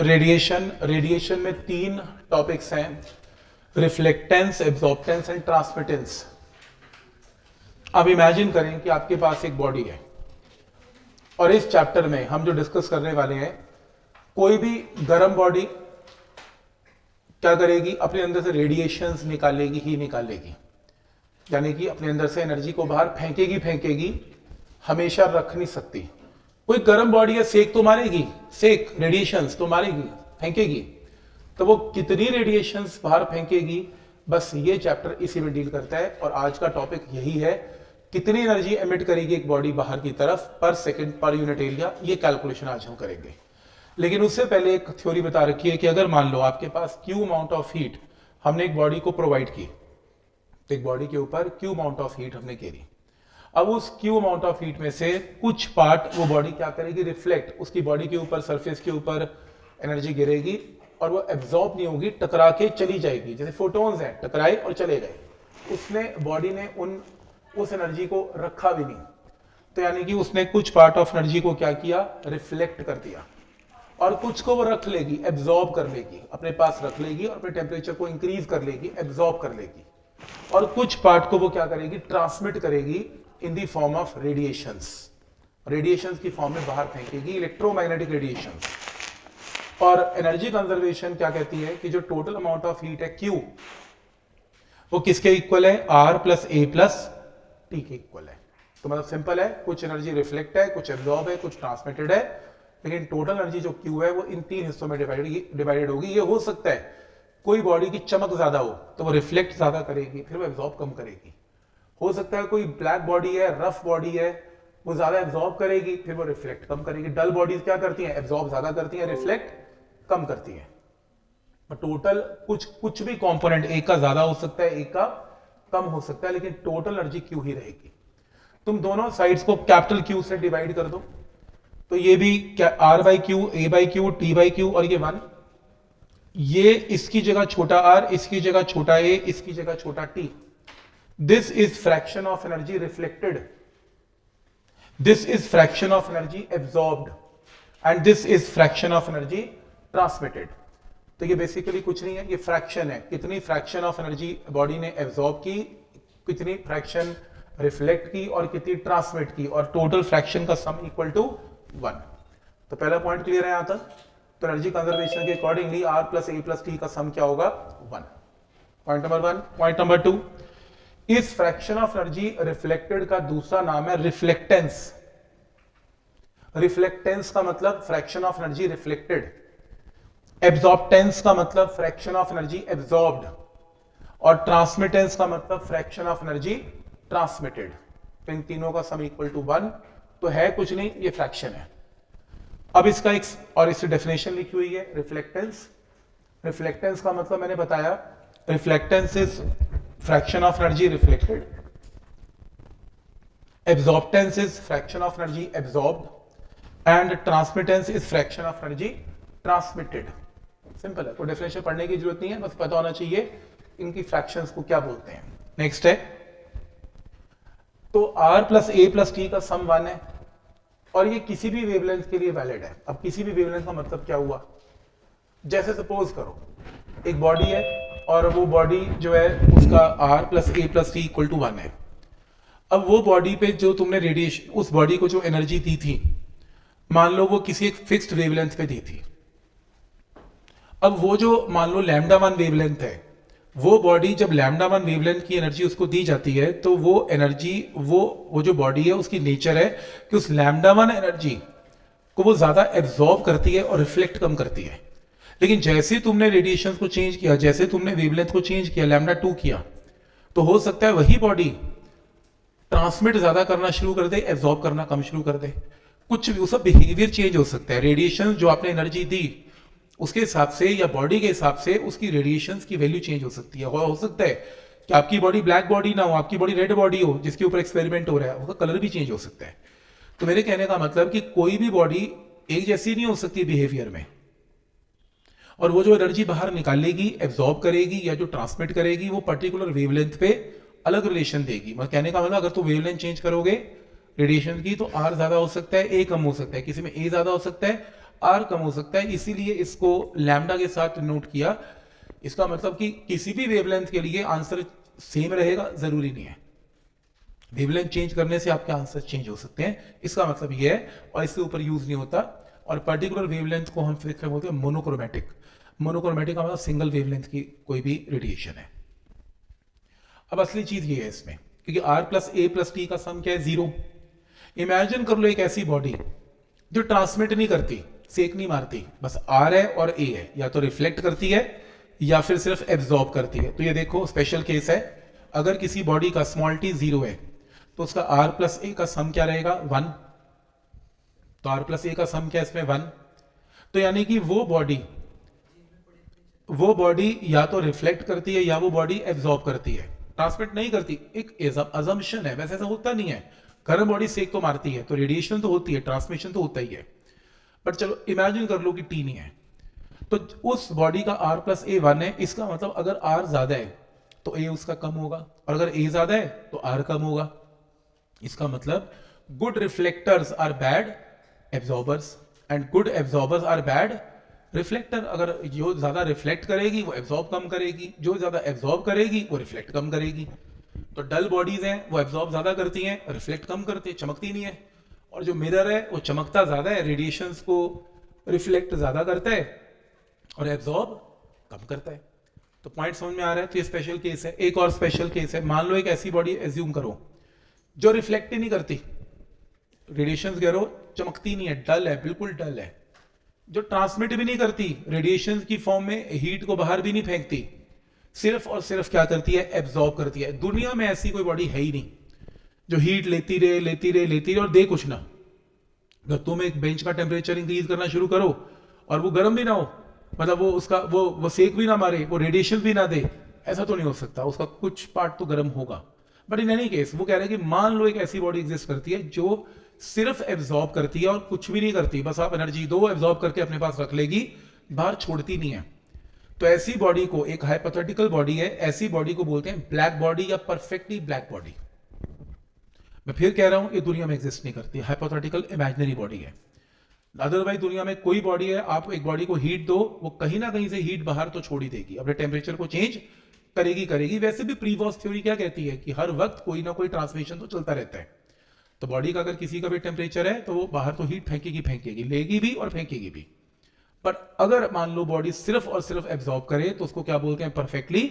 Radiation में तीन topics हैं, रिफ्लेक्टेंस, एब्जॉर्प्टेंस एंड ट्रांसमिटेंस। अब इमेजिन करें कि आपके पास एक बॉडी है और इस चैप्टर में हम जो डिस्कस करने वाले हैं, कोई भी गर्म बॉडी क्या करेगी, अपने अंदर से रेडिएशंस निकालेगी ही निकालेगी, यानी कि अपने अंदर से एनर्जी को बाहर फेंकेगी, हमेशा रख नहीं सकती। कोई गर्म बॉडी है, सेक तो मारेगी, सेक रेडिएशंस तो मारेगी, फेंकेगी, तो वो कितनी रेडिएशंस बाहर फेंकेगी, बस ये चैप्टर इसी में डील करता है। और आज का टॉपिक यही है, कितनी एनर्जी एमिट करेगी एक बॉडी बाहर की तरफ पर सेकंड पर यूनिट एरिया, ये कैलकुलेशन आज हम करेंगे। लेकिन उससे पहले एक थ्योरी बता रखी है कि अगर मान लो आपके पास क्यू अमाउंट ऑफ हीट हमने एक बॉडी को प्रोवाइड की, तो एक बॉडी के ऊपर क्यू अमाउंट ऑफ हीट हमने घेरी। अब उस क्यू अमाउंट ऑफ हीट में से कुछ पार्ट वो बॉडी क्या करेगी, रिफ्लेक्ट, उसकी बॉडी के ऊपर, सरफेस के ऊपर एनर्जी गिरेगी और वो एब्जॉर्ब नहीं होगी, टकरा के चली जाएगी। जैसे फोटोन्स हैं, टकराए और चले गए, उसने बॉडी ने उस एनर्जी को रखा भी नहीं, तो यानी कि उसने कुछ पार्ट ऑफ एनर्जी को क्या किया, रिफ्लेक्ट कर दिया, और कुछ को वो रख लेगी, एब्जॉर्ब कर लेगी, अपने पास रख लेगी और अपने टेम्परेचर को इंक्रीज कर लेगी, एब्जॉर्ब कर लेगी, और कुछ पार्ट को वो क्या करेगी, ट्रांसमिट करेगी in the form of radiations की फॉर्म में बाहर फेंकेगी, इलेक्ट्रोमैग्नेटिक रेडिएशंस। और एनर्जी कंजर्वेशन क्या कहती है कि जो टोटल अमाउंट ऑफ हीट है क्यू, वो किसके इक्वल है, R plus A plus T के इक्वल है। तो मतलब सिंपल है, कुछ एनर्जी रिफ्लेक्ट है, कुछ एब्जॉर्ब है, कुछ ट्रांसमिटेड है, लेकिन टोटल एनर्जी जो क्यू है वो इन तीन हिस्सों में डिवाइडेड होगी। ये हो सकता है कोई बॉडी की चमक ज्यादा हो तो वो रिफ्लेक्ट ज्यादा करेगी, फिर वो एब्जॉर्ब कम करेगी। हो सकता है कोई ब्लैक बॉडी है, रफ बॉडी है, वो ज्यादा एब्जॉर्ब करेगी, फिर वो रिफ्लेक्ट कम करेगी। डल बॉडीज क्या करती हैं, एब्जॉर्ब ज्यादा करती हैं, रिफ्लेक्ट कम करती हैं। टोटल कुछ भी कंपोनेंट, एक का ज्यादा हो सकता है, एक का कम हो सकता है, लेकिन टोटल एनर्जी क्यू ही रहेगी। तुम दोनों साइड्स को कैपिटल क्यू से डिवाइड कर दो, तो ये भी क्या, R by Q, A by Q, T by Q, और ये 1, ये इसकी जगह छोटा आर, इसकी जगह छोटा ए, इसकी जगह छोटा T. This is fraction of energy reflected, this is fraction of energy absorbed, and this is fraction of energy transmitted. तो ये बेसिकली कुछ नहीं है, ये फ्रैक्शन है, कितनी फ्रैक्शन ऑफ एनर्जी बॉडी ने एब्जॉर्ब की, कितनी फ्रैक्शन रिफ्लेक्ट की और कितनी ट्रांसमिट की, और टोटल फ्रैक्शन का सम इक्वल टू 1। तो पहला पॉइंट क्लियर है यहां तक। तो एनर्जी कंजर्वेशन के accordingly R plus A plus T का सम क्या होगा, 1। Point number 1। पॉइंट नंबर 2, इस फ्रैक्शन ऑफ एनर्जी रिफ्लेक्टेड का दूसरा नाम है रिफ्लेक्टेंस। रिफ्लेक्टेंस का मतलब फ्रैक्शन ऑफ एनर्जी रिफ्लेक्टेड, एब्जॉर्प्टेंस का मतलब फ्रैक्शन ऑफ एनर्जी एब्जॉर्ब्ड, और ट्रांसमिटेंस का मतलब फ्रैक्शन ऑफ एनर्जी ट्रांसमिटेड। तो इन तीनों का सम इक्वल टू 1। तो है कुछ नहीं, ये फ्रैक्शन है। अब इसका एक और इससे डेफिनेशन लिखी हुई है, रिफ्लेक्टेंस। रिफ्लेक्टेंस का मतलब मैंने बताया, reflectance is fraction of energy reflected, absorptance is fraction of energy absorbed, and transmittance is fraction of energy transmitted. Simple है, कोई डेफिनेशन पढ़ने की जरूरत नहीं है, बस पता होना चाहिए इनकी फ्रैक्शंस को क्या बोलते हैं। नेक्स्ट है, तो r plus A plus T का सम 1 है, और ये किसी भी वेवलेंथ के लिए वैलिड है। अब किसी भी वेवलेंथ का मतलब क्या हुआ, जैसे सपोज करो एक बॉडी है और वो बॉडी जो है उसका r plus A plus T equal to 1 है। अब वो बॉडी पे जो तुमने रेडिएशन, उस बॉडी को जो एनर्जी दी थी, मान लो वो किसी एक फिक्स्ड वेवलेंथ पे दी थी। अब वो जो मान लो λ1 वेवलेंथ है, वो बॉडी जब λ1 वेवलेंथ की एनर्जी उसको दी जाती है, तो वो एनर्जी, वो जो बॉडी है उसकी नेचर है कि उस λ1 एनर्जी को वो ज्यादा एब्जॉर्ब करती है और रिफ्लेक्ट कम करती है। लेकिन जैसे तुमने रेडिएशन को चेंज किया, जैसे तुमने वेवलेंथ को चेंज किया, λ2 किया, तो हो सकता है वही बॉडी ट्रांसमिट ज्यादा करना शुरू कर दे, एब्जॉर्ब करना कम शुरू कर दे। कुछ भी उसका बिहेवियर चेंज हो सकता है। रेडिएशन जो आपने एनर्जी दी उसके हिसाब से या बॉडी के हिसाब से उसकी रेडिएशंस की वैल्यू चेंज हो सकती है। हो सकता है कि आपकी बॉडी ब्लैक बॉडी ना हो, आपकी बॉडी रेड बॉडी हो जिसके ऊपर एक्सपेरिमेंट हो रहा है, उसका कलर भी चेंज हो सकता है। तो मेरे कहने का मतलब कि कोई भी बॉडी एक जैसी नहीं हो सकती बिहेवियर में, और वो जो एनर्जी बाहर निकालेगी, एब्जॉर्ब करेगी या जो ट्रांसमिट करेगी, वो पर्टिकुलर वेवलेंथ पे अलग रिलेशन देगी। मतलब कहने का मतलब अगर तुम वेवलेंथ चेंज करोगे रेडिएशन की, तो आर ज्यादा हो सकता है, ए कम हो सकता है, किसी में ए ज्यादा हो सकता है, आर कम हो सकता है, इसीलिए इसको लैम्डा के साथ नोट किया। इसका मतलब कि किसी भी वेवलेंथ के लिए आंसर सेम रहेगा जरूरी नहीं है, वेवलेंथ चेंज करने से आपके आंसर चेंज हो सकते हैं, इसका मतलब ये है, और इससे ऊपर यूज नहीं होता। और पर्टिकुलर वेवलेंथ को हम फिर बोलते हैं मोनोक्रोमेटिक। मोनोक्रोमेटिक का मतलब सिंगल वेवलेंथ की कोई भी रेडिएशन है। अब असली चीज ये है इसमें, क्योंकि R plus A plus T का सम क्या है, 0। इमेजिन कर लो एक ऐसी बॉडी जो ट्रांसमिट नहीं करती, सेक नहीं मारती, बस आर है और ए है, या तो रिफ्लेक्ट करती है या फिर सिर्फ एब्जॉर्ब करती है। तो ये देखो स्पेशल केस है, अगर किसी बॉडी का स्मॉल टी 0 है तो उसका आर प्लस ए का सम क्या रहेगा, 1। तो आर प्लस ए का सम क्या है इसमें, 1। तो यानी कि वो बॉडी या तो रिफ्लेक्ट करती है या वो बॉडी एब्जॉर्ब करती है, ट्रांसमिट नहीं करती। एक अजम्पशन है, वैसे ऐसा होता नहीं है। गर्म बॉडी सेक तो मारती है, तो रेडिएशन तो होती है, ट्रांसमिशन तो होता ही है। बट चलो इमेजिन कर लो कि टी नहीं है, तो उस बॉडी का आर प्लस ए 1 है, इसका मतलब अगर आर ज्यादा है तो ए उसका कम होगा, और अगर ए ज्यादा है तो आर कम होगा। इसका मतलब good reflectors are bad absorbers and good absorbers are bad reflector. अगर जो ज्यादा रिफ्लेक्ट करेगी वो एब्जॉर्ब कम करेगी, जो ज्यादा एब्जॉर्ब करेगी वो रिफ्लेक्ट कम करेगी। तो डल बॉडीज हैं वो एब्जॉर्ब ज्यादा करती हैं, रिफ्लेक्ट कम करती है, चमकती नहीं है। और जो मिरर है वो चमकता ज्यादा है, रेडिएशंस को रिफ्लेक्ट ज्यादा करता है और एब्जॉर्ब कम करता है। तो पॉइंट समझ में आ रहा है। तो ये स्पेशल केस है। एक और स्पेशल केस है, मान लो एक ऐसी बॉडी एज्यूम करो जो रिफ्लेक्ट ही नहीं करती, रेडिएशंस गिरो, चमकती नहीं है, डल है, बिल्कुल डल है, जो ट्रांसमिट भी नहीं करती, रेडिएशंस की फॉर्म में हीट को बाहर भी नहीं फेंकती, सिर्फ और सिर्फ क्या करती है, एब्जॉर्ब करती है। दुनिया में ऐसी कोई बॉडी है ही नहीं जो हीट लेती रहे और दे कुछ ना। अगर तुम एक बेंच का टेम्परेचर इंक्रीज करना शुरू करो और वो गर्म भी ना हो, मतलब वो उसका वो सेक भी ना मारे, वो रेडिएशन भी ना दे, ऐसा तो नहीं हो सकता, उसका कुछ पार्ट तो गर्म होगा। बट इन एनी केस वो कह रहे हैं कि मान लो एक ऐसी बॉडी एग्जिस्ट करती है जो सिर्फ एब्जॉर्ब करती है और कुछ भी नहीं करती, बस आप एनर्जी दो, एब्जॉर्ब करके अपने पास रख लेगी, बाहर छोड़ती नहीं है। तो ऐसी बॉडी को, एक हाइपोथेटिकल बॉडी है, ऐसी बॉडी को बोलते हैं ब्लैक बॉडी या परफेक्टली ब्लैक बॉडी। मैं फिर कह रहा हूं ये दुनिया में एग्जिस्ट नहीं करती, हाइपोथेटिकल इमेजिनरी बॉडी है। अदरवाइज दुनिया में कोई बॉडी है, आप एक बॉडी को हीट दो, वो कहीं ना कहीं से हीट बाहर तो छोड़ ही देगी, अपने टेम्परेचर को चेंज करेगी। वैसे भी प्रीवॉस थ्योरी क्या कहती है कि हर वक्त कोई ना कोई ट्रांसमिशन तो चलता रहता है। तो बॉडी का अगर किसी का भी टेम्परेचर है तो वो बाहर तो हीट फेंकेगी, लेगी भी और फेंकेगी भी। पर अगर मान लो बॉडी सिर्फ और सिर्फ एब्जॉर्ब करे तो उसको क्या बोलते हैं, परफेक्टली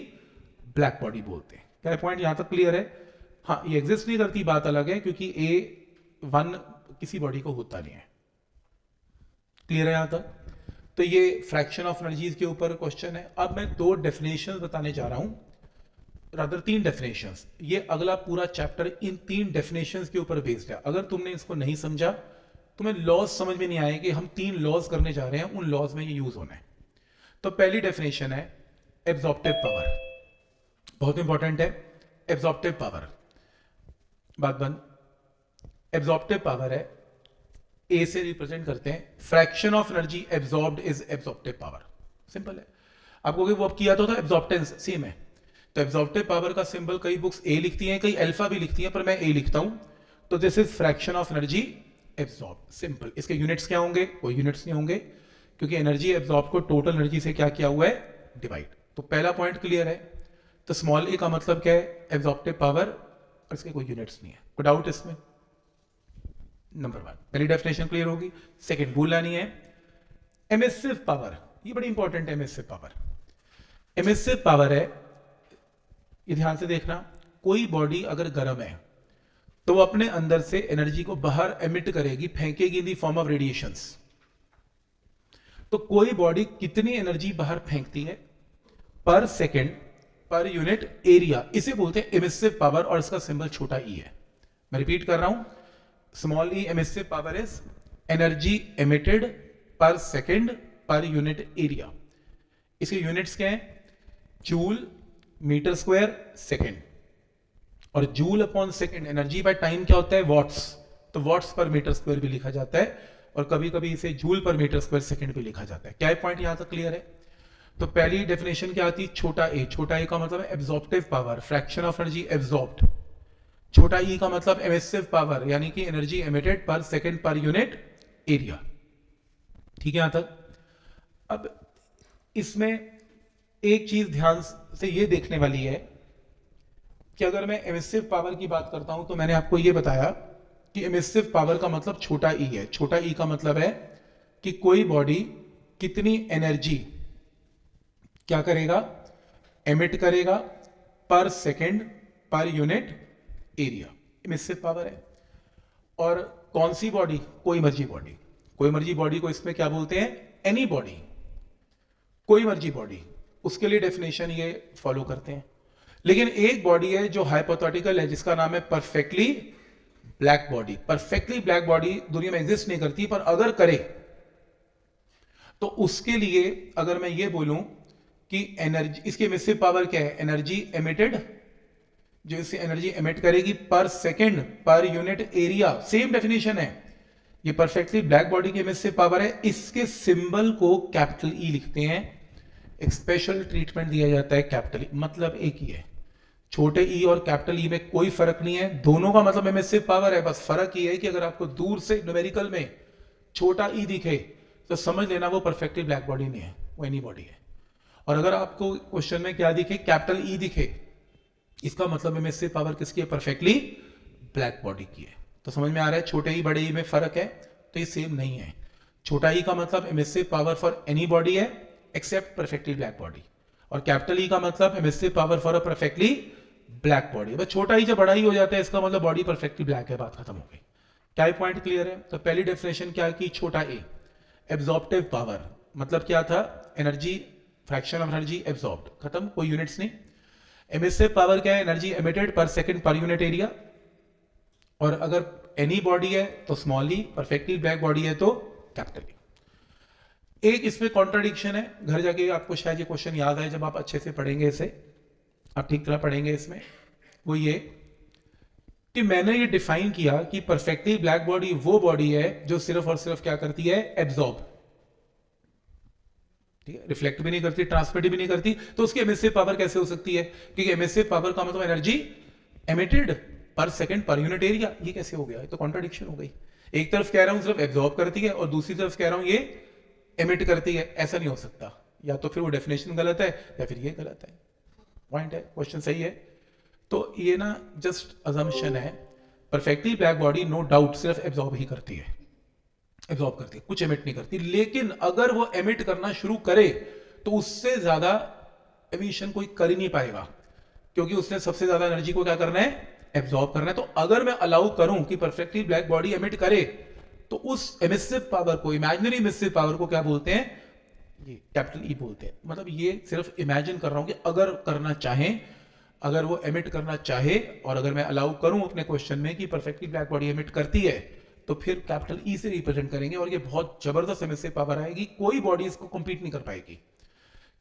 ब्लैक बॉडी बोलते हैं। क्या पॉइंट यहां तक क्लियर है? हाँ, ये एग्जिस्ट नहीं करती, बात अलग है, क्योंकि A1 किसी बॉडी को होता नहीं है। क्लियर है यहां तक? तो ये फ्रैक्शन ऑफ एनर्जीज के ऊपर क्वेश्चन है। अब मैं 2 डेफिनेशन बताने जा रहा हूं, रादर 3 डेफिनेशंस। ये अगला पूरा चैप्टर इन 3 डेफिनेशंस के ऊपर बेस्ड है। अगर तुमने इसको नहीं समझा, तुम्हें लॉज समझ में नहीं आए कि हम 3 लॉज करने जा रहे हैं, उन लॉज में ये यूज होना है। तो पहली डेफिनेशन है एब्जॉर्प्टिव पावर, बहुत इंपॉर्टेंट है। एब्जॉर्प्टिव पावर, बात बंद। एब्जॉर्प्टिव पावर है, ए से रिप्रेजेंट करते हैं, fraction of energy absorbed is absorptive power. Simple है। आपको वो अब किया तो था, एब्जॉर्प्टेंस सेम है। तो एब्जॉर्प्टिव पावर का सिंबल कई बुक्स ए लिखती हैं, कई अल्फा भी लिखती हैं, पर मैं ए लिखता हूं। तो this is fraction of energy absorb, simple. इसके यूनिट्स क्या होंगे? कोई यूनिट्स नहीं होंगे, क्योंकि एनर्जी एब्जॉर्ब को टोटल एनर्जी से क्या किया हुआ है, डिवाइड। तो पहला पॉइंट क्लियर है। तो स्मॉल ए का मतलब क्या है, एब्जॉर्प्टिव पावर, और इसके कोई यूनिट्स नहीं है। कोई डाउट इसमें? नंबर 1 पहली डेफिनेशन क्लियर होगी। सेकंड भूलना नहीं है, एमिसिव पावर, ये बड़ी इंपॉर्टेंट है। एमिसिव पावर, एमिसिव पावर है, ये ध्यान से देखना, कोई बॉडी अगर गर्म है तो वो अपने अंदर से एनर्जी को बाहर एमिट करेगी, फेंकेगी in the form of radiations. तो कोई बॉडी कितनी एनर्जी बाहर फेंकती है पर सेकंड पर यूनिट एरिया, इसे बोलते हैं एमिसिव पावर, और इसका सिंबल छोटा ई है। मैं रिपीट कर रहा हूं, small E emissive power is energy emitted per second per unit area. इसके यूनिट्स क्या है? Joule, metre square, second. और joule upon second, energy by time क्या होता है, वॉट्स। तो वॉट्स पर मीटर स्क्वायर भी लिखा जाता है, और कभी कभी इसे जूल पर मीटर स्क्वायर सेकंड भी लिखा जाता है। क्या पॉइंट यहां तक क्लियर है? तो पहली डेफिनेशन क्या आती है, छोटा ए। छोटा ए का मतलब है absorptive power, fraction of energy absorbed. छोटा ई का मतलब एमिसिव पावर, यानी कि energy emitted per second per unit area. ठीक है यहां तक। अब इसमें एक चीज ध्यान से ये देखने वाली है कि अगर मैं एमिसिव पावर की बात करता हूं तो मैंने आपको ये बताया कि एमिसिव पावर का मतलब छोटा ई है। छोटा ई का मतलब है कि कोई बॉडी कितनी एनर्जी क्या करेगा, एमिट करेगा पर second per unit area, emissive power है। और कौन सी बॉडी, कोई मर्जी बॉडी। कोई मर्जी बॉडी को इसमें क्या बोलते हैं, एनी बॉडी, कोई मर्जी बॉडी, उसके लिए डेफिनेशन ये फॉलो करते हैं। लेकिन एक बॉडी है जो हाइपोथेटिकल है जिसका नाम है perfectly black body. Perfectly black body दुनिया में एग्जिस्ट नहीं करती, पर अगर करे तो उसके लिए अगर मैं ये बोलूं कि एनर्जी, इसकी एमिसिव पावर क्या है, एनर्जी एमिटेड, जो इससे एनर्जी एमिट करेगी पर second per unit area, same definition है। ये परफेक्टली ब्लैक बॉडी की एमिसिव पावर है। इसके सिंबल को कैपिटल ई लिखते हैं, एक स्पेशल ट्रीटमेंट दिया जाता है कैपिटल ई, मतलब एक ही है। छोटे ई और कैपिटल ई में कोई फर्क नहीं है, दोनों का मतलब एमिसिव पावर है। बस फर्क ये है कि अगर आपको दूर से न्यूमेरिकल में छोटा ई दिखे तो समझ लेना वो परफेक्टली ब्लैक बॉडी नहीं है, वो एनी बॉडी है। और अगर आपको क्वेश्चन में क्या दिखे, कैपिटल ई दिखे, इसका मतलब एमिसिव पावर किसकी है, परफेक्टली ब्लैक बॉडी की है। तो समझ में आ रहा है छोटे ई बड़े ई में फर्क है, तो ये सेम नहीं है। छोटा ई का मतलब emissive power for any body है एक्सेप्ट परफेक्टली ब्लैक बॉडी, और कैपिटल ई का मतलब emissive power for a perfectly black body. बस छोटा ई जब बड़ा ही हो जाता है इसका मतलब बॉडी परफेक्टली ब्लैक है, बात खत्म हो गई। क्या ये पॉइंट क्लियर है? तो पहली डेफिनेशन क्या की, छोटा ए एब्जॉर्प्टिव पावर, मतलब क्या था, energy, fraction of energy absorbed, खत्म, कोई यूनिट्स नहीं। एमिसिव पावर क्या है, energy emitted per second per unit area. और अगर एनी बॉडी है तो स्मॉल ई, परफेक्टली ब्लैक बॉडी है तो कैपिटल ई। एक इसमें कॉन्ट्राडिक्शन है, घर जाके आपको शायद ये क्वेश्चन याद आए जब आप अच्छे से पढ़ेंगे इसे, आप ठीक तरह पढ़ेंगे इसमें। वो ये कि मैंने ये डिफाइन किया कि परफेक्टली ब्लैक बॉडी वो बॉडी है जो सिर्फ और सिर्फ क्या करती है, एब्जॉर्ब, ठीक है, रिफ्लेक्ट भी नहीं करती, ट्रांसमिट भी नहीं करती। तो उसकी एमिसिव पावर कैसे हो सकती है, क्योंकि एमिसिव पावर का मतलब energy emitted per second per unit area. ये कैसे हो गया, ये तो कॉन्ट्राडिक्शन हो गई। एक तरफ कह रहा हूं सिर्फ एब्जॉर्ब करती है और दूसरी तरफ कह रहा हूं ये एमिट करती है, ऐसा नहीं हो सकता। या तो फिर वो डेफिनेशन गलत है या फिर ये गलत है। पॉइंट है, क्वेश्चन सही है। तो ये ना जस्ट अजम्पशन है। Perfectly black body no doubt सिर्फ एब्जॉर्ब ही करती है, एब्जॉर्ब करती है, कुछ एमिट नहीं करती। लेकिन अगर वो एमिट करना शुरू करे तो उससे ज्यादा एमिशन कोई कर ही नहीं पाएगा, क्योंकि उसने सबसे ज्यादा एनर्जी को क्या करना है, एब्जॉर्ब करना है। तो अगर मैं अलाउ करूं कि परफेक्टली ब्लैक बॉडी एमिट करे तो उस एमिसिव पावर को, इमेजिनरी एमिसिव पावर को क्या बोलते हैं, ये कैपिटल ई बोलते हैं। मतलब ये सिर्फ इमेजिन कर रहा हूं कि अगर करना चाहें, अगर वो एमिट करना चाहे और अगर मैं अलाउ करूं अपने क्वेश्चन में कि परफेक्टली ब्लैक बॉडी एमिट करती है तो फिर कैपिटल ई से रिप्रेजेंट करेंगे और ये बहुत जबरदस्त एमिसिव पावर आएगी, कोई बॉडी इसको कंपीट नहीं कर पाएगी।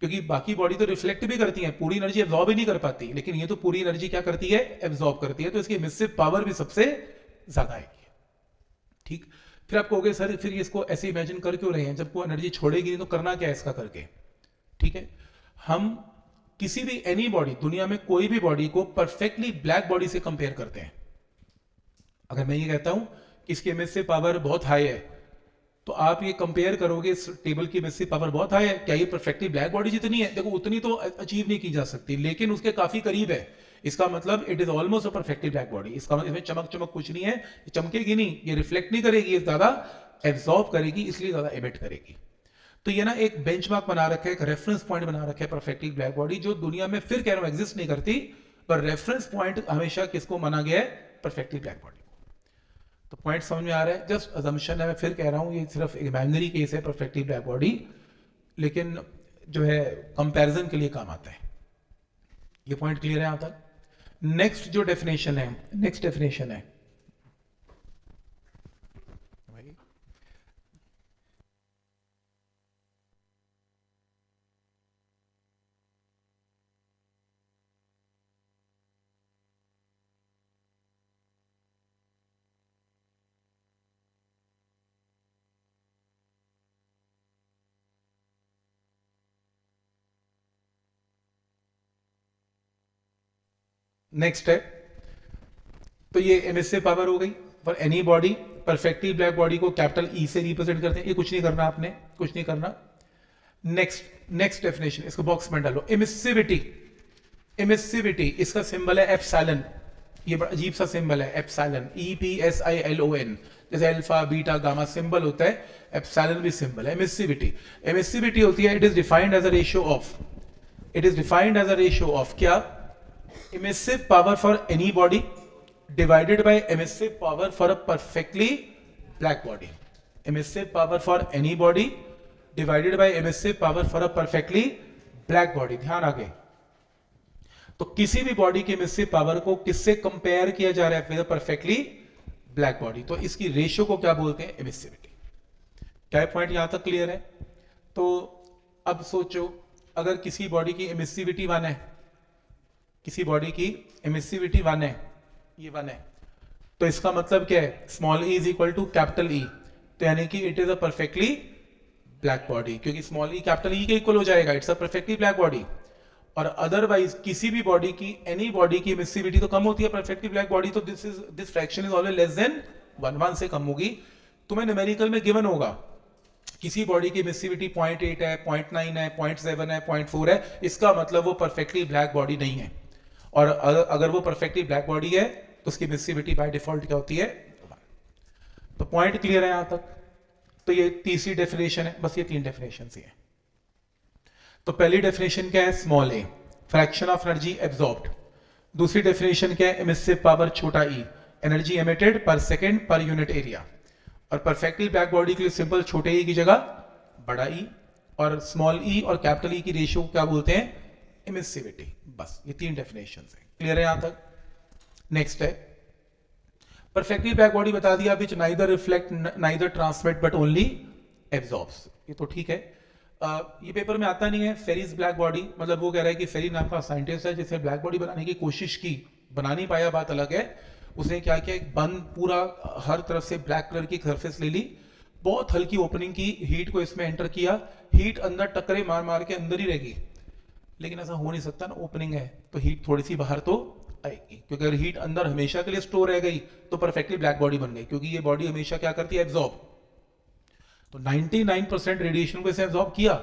क्योंकि बाकी बॉडी तो रिफ्लेक्ट भी करती है, पूरी एनर्जी एब्जॉर्ब ही नहीं कर पाती, लेकिन ये तो पूरी एनर्जी क्या करती है, एब्जॉर्ब करती है। तो इसकी एमिसिव पावर भी सबसे ज्यादा आएगी। ठीक, फिर आप कहोगे सर फिर इसको ऐसे इमेजिन कर क्यों रहे हैं, जब वो एनर्जी छोड़ेगी नहीं तो करना क्या है इसका करके। ठीक है, हम किसी भी एनी बॉडी, दुनिया में कोई भी बॉडी को परफेक्टली ब्लैक बॉडी से कंपेयर करते हैं। अगर मैं ये कहता हूं कि इसकी एमिसिव पावर बहुत हाई है, तो आप ये कंपेयर करोगे, इस टेबल की एमिसिव पावर बहुत हाई है, क्या ये परफेक्टली ब्लैक बॉडी जितनी है, देखो उतनी तो अचीव नहीं की जा सकती, लेकिन उसके काफी करीब है। इसका मतलब it is almost a perfectly black body. इसका मतलब इसमें चमक चमक कुछ नहीं है, ये चमकेगी नहीं, ये रिफ्लेक्ट नहीं करेगी, ये ज्यादा एब्जॉर्ब करेगी, इसलिए ज्यादा एमिट करेगी। तो ये ना एक बेंचमार्क बना रखा है, एक रेफरेंस पॉइंट बना रखा है परफेक्टली ब्लैक बॉडी, जो दुनिया में फिर कह रहा हूं एग्जिस्ट नहीं करती, पर रेफरेंस पॉइंट हमेशा किसको माना गया है, परफेक्टली ब्लैक बॉडी। तो पॉइंट समझ में आ रहा है, जस्ट अजम्पशन है, मैं फिर कह रहा हूं ये सिर्फ इमेजिनरी केस है परफेक्टली ब्लैक बॉडी, लेकिन जो है कंपैरिजन के लिए काम आता है। ये पॉइंट क्लियर है यहां तक? नेक्स्ट जो डेफिनेशन है, नेक्स्ट डेफिनेशन है नेक्स्ट है, तो ये एमिसिव पावर हो गई for any body perfectly black body को कैपिटल ई से रिप्रेजेंट करते हैं। ये कुछ नहीं करना आपने, कुछ नहीं करना। नेक्स्ट डेफिनेशन, इसको बॉक्स में डालो। एमिसिविटी, एमिसिविटी इसका सिंबल है एप्सिलॉन। ये बड़ा अजीब सा सिंबल है एप्सिलॉन, EPSILON। जैसे अल्फा बीटा गामा सिंबल होता है, एप्सिलॉन भी सिंबल है। एमिसिविटी, एमिसिविटी होती है, it is defined as a ratio of, it is defined as a ratio of क्या, emissive power for any body divided by emissive power for a perfectly black body. Emissive power for any body divided by emissive power for a perfectly black body. ध्यान आगे, तो किसी भी body की emissive power को किससे compare किया जा रहा है, विद परफेक्टली ब्लैक बॉडी, तो इसकी रेशियो को क्या बोलते हैं, एमिसिविटी। क्या पॉइंट यहां तक क्लियर है? तो अब सोचो, अगर किसी बॉडी की एमिसिविटी 1 है, किसी बॉडी की एमिसिविटी 1 है, ये 1 है, तो इसका मतलब क्या है, small e is equal to capital E, तो यानी कि it is a perfectly black body, क्योंकि स्मॉल e कैपिटल E के इक्वल हो जाएगा, it's a perfectly black body. और अदरवाइज किसी भी बॉडी की, एनी बॉडी की एमिसिविटी तो कम होती है परफेक्टली ब्लैक बॉडी, तो this fraction is always less than 1 से कम होगी। तुम्हें न्यूमेरिकल में गिवन होगा किसी बॉडी की एमिसिविटी 0.8 है, 0.9 है, 0.7 है, 0.4 है, इसका मतलब वो परफेक्टली ब्लैक बॉडी नहीं है। और अगर वो परफेक्टली ब्लैक बॉडी है तो उसकी एमिसिविटी बाय डिफॉल्ट क्या होती है, 1। तो पॉइंट क्लियर है यहां तक? तो ये तीसरी डेफिनेशन है, बस ये 3 डेफिनेशन ही है। तो पहली डेफिनेशन क्या है, small A, fraction of energy absorbed. दूसरी डेफिनेशन क्या है, एमिसिव पावर छोटा e, energy emitted per second per unit area. और परफेक्टली ब्लैक बॉडी के लिए सिंपल छोटे e की जगह बड़ा E, और स्मॉल e और कैपिटल E की रेशियो क्या बोलते हैं, एमिसिविटी। बस ये 3 डेफिनेशन है। क्लियर है यहां तक? नेक्स्ट है परफेक्टली ब्लैक बॉडी बता दिया, which neither reflect neither transmit but only absorbs. ये तो ठीक है। ये पेपर में आता नहीं है फेरीज ब्लैक बॉडी, मतलब वो कह रहा है कि फेरी नाम का साइंटिस्ट है जिसने ब्लैक बॉडी बनाने की कोशिश की, बना नहीं पाया, बात अलग है। उसने क्या किया, एक बंद पूरा हर तरफ से ब्लैक कलर की सरफेस ले ली, बहुत हल्की ओपनिंग की, हीट को इसमें एंटर किया, हीट अंदर टक्करे मार मार के अंदर ही रहेगी। लेकिन ऐसा हो नहीं सकता ना, ओपनिंग है तो हीट थोड़ी सी बाहर तो आएगी, क्योंकि अगर हीट अंदर हमेशा के लिए स्टोर रह गई तो परफेक्टली ब्लैक बॉडी बन गई, क्योंकि ये बॉडी हमेशा क्या करती है, एब्जॉर्ब। तो 99% रेडिएशन को इसे एब्जॉर्ब किया,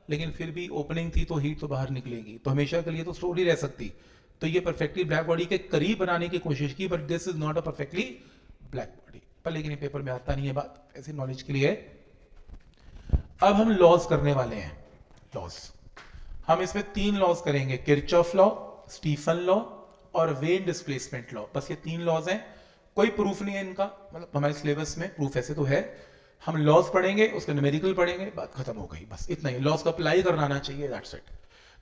लेकिन फिर भी ओपनिंग थी तो हीट तो बाहर निकलेगी, तो हमेशा के लिए तो स्टोर ही रह सकती। तो ये परफेक्टली ब्लैक बॉडी के करीब बनाने की कोशिश की, but this is not a perfectly black body. पर लेकिन ये पेपर में आता नहीं है, बात ऐसी नॉलेज के लिए। अब हम लॉज करने वाले हैं, लॉज। हम इसमें 3 लॉज करेंगे, किरचॉफ लॉ, स्टीफन लॉ और वेन डिस्प्लेसमेंट लॉ। बस ये 3 लॉज हैं, कोई प्रूफ नहीं है इनका, मतलब हमारे सिलेबस में प्रूफ ऐसे तो है। हम लॉज पढ़ेंगे, उसका न्यूमेरिकल पढ़ेंगे, बात खत्म हो गई, बस इतना ही। लॉज का अप्लाई करना आना चाहिए, दैट्स इट।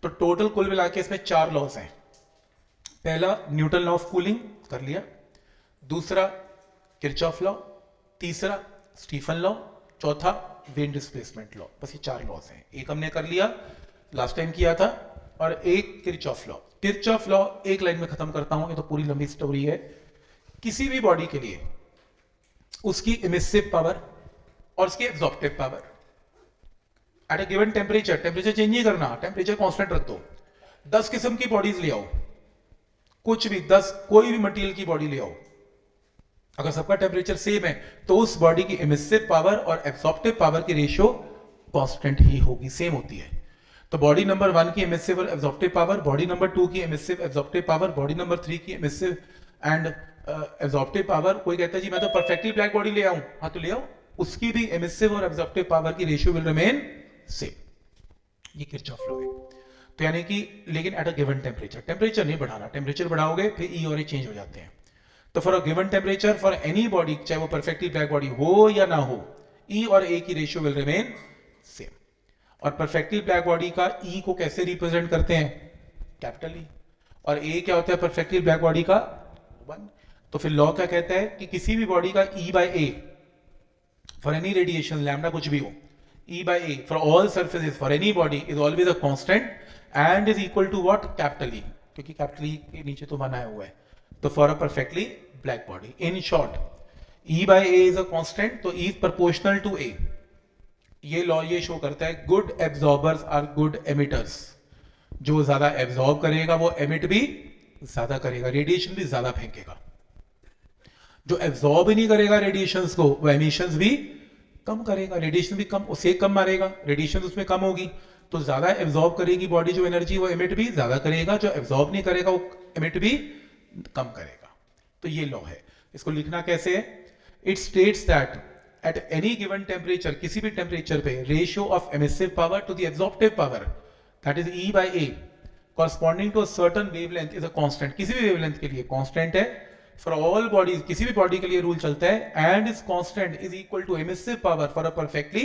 तो टोटल कुल मिला के इसमें 4 लॉज हैं। पहला न्यूटन लॉ ऑफ कूलिंग कर लिया, दूसरा किरचॉफ लॉ, तीसरा स्टीफन लॉ, चौथा वेन डिस्प्लेसमेंट लॉ। बस ये 4 लॉज हैं। एक हमने कर लिया, लास्ट टाइम किया था, और एक किरचॉफ लॉ। किरचॉफ लॉ एक लाइन में खत्म करता हूं, ये तो पूरी लंबी स्टोरी है। किसी भी बॉडी के लिए उसकी एमिसिव पावर और उसकी absorptive power at a given temperature, temperature change नहीं करना, टेम्परेचर कांस्टेंट रख दो। 10 किस्म की बॉडीज ले आओ, कुछ भी 10 कोई भी मटेरियल की बॉडी ले आओ, अगर सबका टेम्परेचर सेम है तो उस बॉडी की एमिसिव पावर और एब्जॉर्प्टिव पावर की रेशियो कांस्टेंट ही होगी, सेम होती है। तो बॉडी नंबर 1 की एमिसिव और एब्जॉर्प्टिव पावर, बॉडी नंबर 2 की emissive absorptive power, body number 3 की एमिसिव एंड एब्जॉर्प्टिव पावर। कोई कहता है जी मैं तो परफेक्टली ब्लैक बॉडी ले आऊं, हाँ तो ले आओ, उसकी भी एमिसिव और एब्जॉर्प्टिव पावर की रेशियो विल रिमेन सेम। ये किरचॉफ लॉ है। तो यानी कि लेकिन at a given temperature, temperature नहीं बढ़ाना, टेम्परेचर बढ़ाओगे फिर ई और ए चेंज हो जाते हैं। तो for a given temperature for any body, चाहे वो परफेक्टली ब्लैक बॉडी हो या ना हो, ई और ए की रेशियो विल रिमेन सेम। और परफेक्टली ब्लैक बॉडी का ई को कैसे रिप्रेजेंट करते हैं, कैपिटल ई, और ए क्या होता है परफेक्टली ब्लैक बॉडी का 1। तो फिर लॉ क्या कहता है कि किसी भी बॉडी का ई bye A for any radiation, lambda कुछ भी हो, E by A for all surfaces for any body is always a constant and is equal to what, capital E, क्योंकि कैपिटल E के नीचे तो बनाया हुआ है। तो for a perfectly black body, in short, E by A is a constant, तो E is proportional to A। ये लॉ ये शो करता है good absorbers are good emitters. जो ज्यादा एब्जॉर्ब करेगा वो एमिट भी ज्यादा करेगा, रेडिएशन भी ज्यादा फेंकेगा। जो एब्जॉर्ब ही नहीं करेगा रेडिएशंस को, वो एमिशंस भी कम करेगा, रेडिएशन भी कम, उसे कम मारेगा, रेडिएशन उसमें कम होगी, तो ज्यादा एब्जॉर्ब करेगी बॉडी जो एनर्जी, वो एमिट भी ज्यादा करेगा, जो एब्जॉर्ब नहीं करेगा वो एमिट भी कम करेगा। तो ये लॉ है। इसको लिखना कैसे है? It states that at any given temperature, किसी भी टेम्परेचर पे, ratio of emissive power to the absorptive power, that is E by A, corresponding to a certain wavelength is a constant, किसी भी वेवलेंथ के लिए कांस्टेंट है for all bodies, किसी भी बॉडी के लिए रूल चलता है, and is constant is equal to emissive power for a perfectly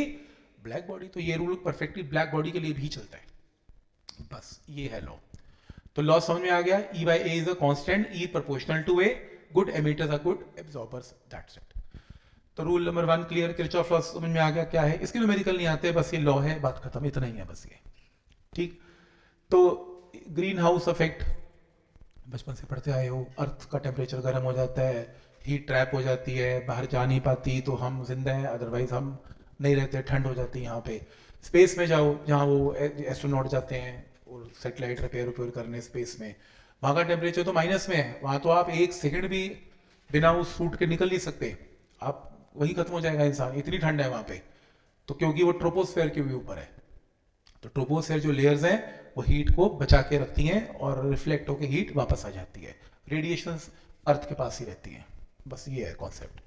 black body. तो ये रूल परफेक्टली ब्लैक बॉडी के लिए भी चलता है। बस ये है लॉ। तो लॉ समझ में आ गया, E by A is a constant, E proportional to A, good emitters are good absorbers, that's it. तो rule number 1 clear, Kirchhoff law समझ में आ गया क्या है। इसके न्यूमेरिकल नहीं आते, बस ये लॉ है, बात खत्म, इतना ही है बस ये। ठीक, तो ग्रीन हाउस इफेक्ट बचपन से पढ़ते आए हो, अर्थ का टेम्परेचर गर्म हो जाता है, हीट ट्रैप हो जाती है, बाहर जा नहीं पाती, तो हम जिंदा हैं, अदरवाइज हम नहीं रहते, ठंड हो जाती है। यहाँ पे स्पेस में जाओ, जहाँ वो एस्ट्रोनॉट जाते हैं और सेटेलाइट रिपेयर करने स्पेस में, वहाँ का टेम्परेचर तो माइनस में है, वहाँ तो आप एक सेकंड भी बिना उस सूट के निकल नहीं सकते, आप वही खत्म हो जाएगा इंसान, इतनी ठंड है वहाँ पे। तो क्योंकि वो ट्रोपोस्फेयर के भी ऊपर है, तो ट्रोपोस्फेयर जो लेयर्स हैं वो हीट को बचा के रखती हैं और रिफ्लेक्ट होकर हीट वापस आ जाती है, रेडिएशंस अर्थ के पास ही रहती हैं। बस ये है कॉन्सेप्ट।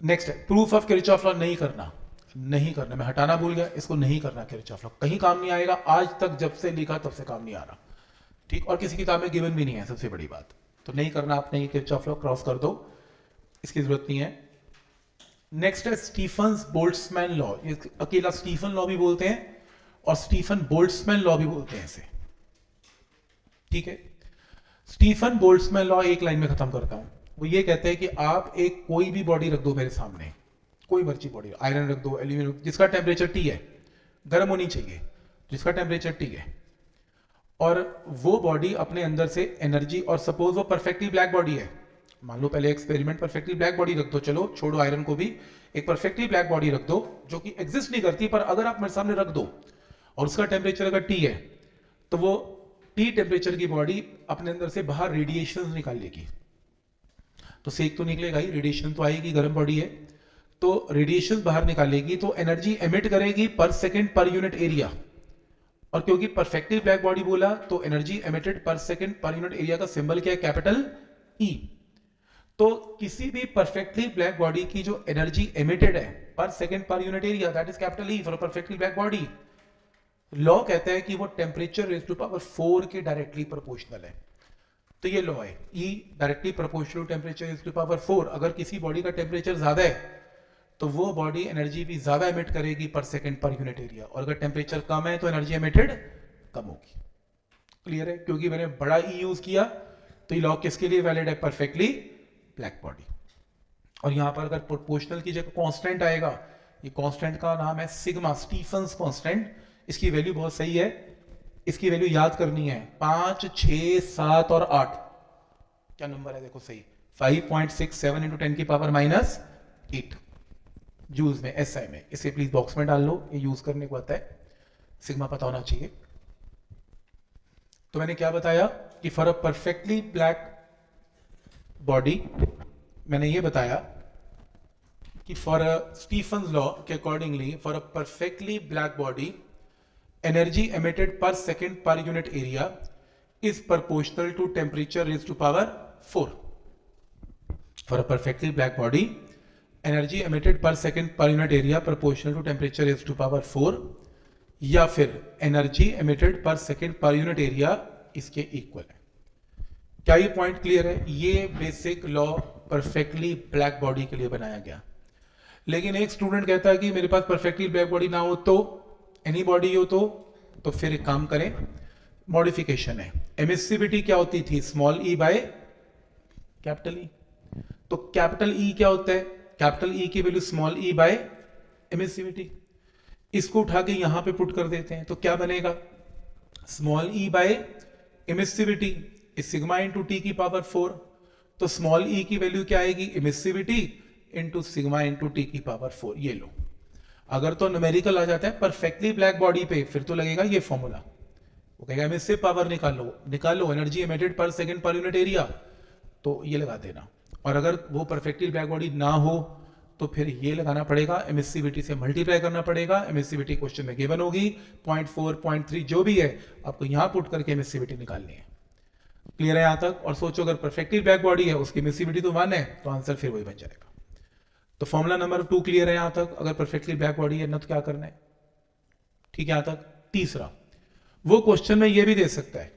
नेक्स्ट है प्रूफ ऑफ किरचॉफ लॉ। नहीं करना, नहीं करना, मैं हटाना भूल गया, इसको नहीं करना। किरचॉफ लॉ कहीं काम नहीं आएगा, आज तक जब से लिखा तब से काम नहीं आ रहा। ठीक, और किसी किताब में गिवन भी नहीं है, सबसे बड़ी बात। तो नहीं करना आपने, ये किरचॉफ लॉ क्रॉस कर दो, इसकी जरूरत नहीं है। नेक्स्ट है स्टीफन्स बोल्ट्जमैन लॉ। ये अकेला स्टीफन लॉ भी बोलते हैं और स्टीफन बोल्ट्जमैन लॉ भी बोलते हैं इसे। ठीक है, स्टीफन बोल्ट्जमैन लॉ एक लाइन में खत्म करता हूं। वो ये कहते हैं कि आप एक कोई भी बॉडी रख दो मेरे सामने, कोई मर्जी बॉडी, आयरन रख दो, एल्यूमिनियम, जिसका टेम्परेचर T है, गर्म होनी चाहिए, जिसका टेम्परेचर T है, और वो बॉडी अपने अंदर से एनर्जी, और सपोज वो परफेक्टली ब्लैक बॉडी है, मान लो पहले एक्सपेरिमेंट परफेक्टली ब्लैक बॉडी रख दो, चलो छोड़ो आयरन को भी, एक परफेक्टली ब्लैक बॉडी रख दो जो कि एग्जिस्ट नहीं करती, पर अगर आप मेरे सामने रख दो और उसका टेम्परेचर अगर T है, तो वो T टेम्परेचर की बॉडी अपने अंदर से बाहर रेडिएशन निकालेगी। तो सेक तो निकलेगा ही, रेडिएशन तो आएगी, गर्म बॉडी है तो रेडिएशन बाहर निकालेगी, तो एनर्जी एमिट करेगी पर सेकेंड पर यूनिट एरिया। और क्योंकि परफेक्टली ब्लैक बॉडी बोला तो energy emitted per second per unit area का सिंबल क्या है? Capital E। तो किसी भी परफेक्टली ब्लैक बॉडी की जो एनर्जी एमिटेड है पर second per unit area, that is capital E for perfectly black body. Law कहता है कि वो टेम्परेचर रेज़ टू पावर 4 के डायरेक्टली प्रोपोर्शनल है। तो ये लॉ है, E directly proportional temperature raise to power 4। अगर किसी बॉडी का टेम्परेचर ज्यादा है तो वो बॉडी एनर्जी भी ज्यादा एमिट करेगी पर सेकेंड पर यूनिट एरिया, और अगर टेम्परेचर कम है तो एनर्जी एमिटेड कम होगी। क्लियर है? क्योंकि मैंने बड़ा E यूज किया, तो ये लॉ किसके लिए वैलिड है? Perfectly black body. और यहां पर अगर प्रोपोर्शनल की जगह कांस्टेंट आएगा, ये कांस्टेंट का नाम है सिग्मा, स्टीफन्स कांस्टेंट। इसकी वैल्यू बहुत सही है, इसकी वैल्यू याद करनी है, 5, 6, 7 और 8। क्या नंबर है देखो सही, 5.67 इंटू 10 की पावर -8 जूल्स में, एसआई में। इसे प्लीज बॉक्स में डाल लो, ये यूज करने को आता है, सिग्मा पता होना चाहिए। तो मैंने क्या बताया कि for a perfectly black body, मैंने ये बताया कि फॉर अ स्टीफन्स लॉ के accordingly, for a perfectly black body, energy emitted per second per unit area is proportional to temperature raised to power 4. For a perfectly black body, energy emitted per second per unit area proportional to temperature raised to power 4, या फिर energy emitted per second per unit area इसके equal है। क्या ये point clear है? ये basic law perfectly black body के लिए बनाया गया। लेकिन एक स्टूडेंट कहता है कि मेरे पास परफेक्टली ब्लैक बॉडी ना हो तो, एनी बॉडी हो तो फिर एक काम करें, मॉडिफिकेशन है। एमिसिविटी क्या होती थी? Small E by capital E. तो कैपिटल ई क्या होता है? कैपिटल ई की वैल्यू स्मॉल ई बाय एमिसिविटी। इसको उठा के यहां पे पुट कर देते हैं, तो क्या बनेगा? Small E bye emissivity is sigma into T की पावर 4। तो स्मॉल ई की वैल्यू क्या आएगी? Emissivity into sigma into T की पावर 4। ये लो, अगर तो न्यूमेरिकल आ जाता है परफेक्टली ब्लैक बॉडी पे, फिर तो लगेगा ये फॉर्मूला, वो कहेगा एमिसिव पावर निकालो, energy emitted per second per unit area, तो ये लगा देना। और अगर वो परफेक्टली ब्लैक बॉडी ना हो तो फिर ये लगाना पड़ेगा, एमिसिविटी से मल्टीप्लाई करना पड़ेगा। एमिसिविटी क्वेश्चन में गिवन होगी 0.4 0.3 जो भी है, आपको यहां पुट करके एमिसिविटी निकालनी है। क्लियर है यहां तक? और सोचो अगर परफेक्टली ब्लैक बॉडी है, उसकी एमिसिविटी तो 1 है, तो आंसर फिर वही बन जाएगा। तो फॉर्मूला नंबर 2 क्लियर है यहां तक? अगर परफेक्टली ब्लैक बॉडी है ना तो क्या करना है? ठीक है यहां तक? तीसरा, वो क्वेश्चन में ये भी दे सकता है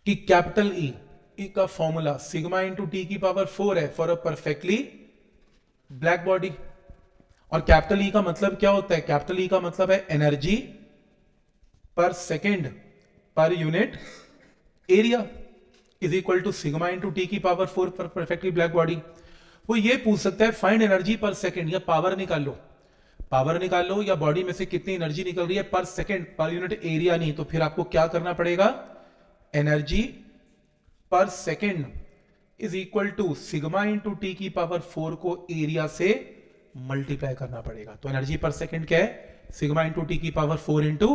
कि कैपिटल ई का फॉर्मूला सिग्मा इंटू टी की पावर 4 है for a perfectly black body. और कैपिटल ई का मतलब क्या होता है? कैपिटल ई का मतलब है energy per second per unit area is equal to sigma into T की power 4 per perfectly black body. वो ये पूछ सकता है फाइंड एनर्जी पर सेकेंड, या पावर निकाल लो, पावर निकाल लो, या बॉडी में से कितनी एनर्जी निकल रही है पर सेकेंड, पर यूनिट एरिया नहीं। तो फिर आपको क्या करना पड़ेगा? Energy per second is equal to sigma into T की पावर 4 को एरिया से मल्टीप्लाई करना पड़ेगा। तो एनर्जी पर सेकेंड क्या है? सिग्मा इंटू टी की पावर 4 इंटू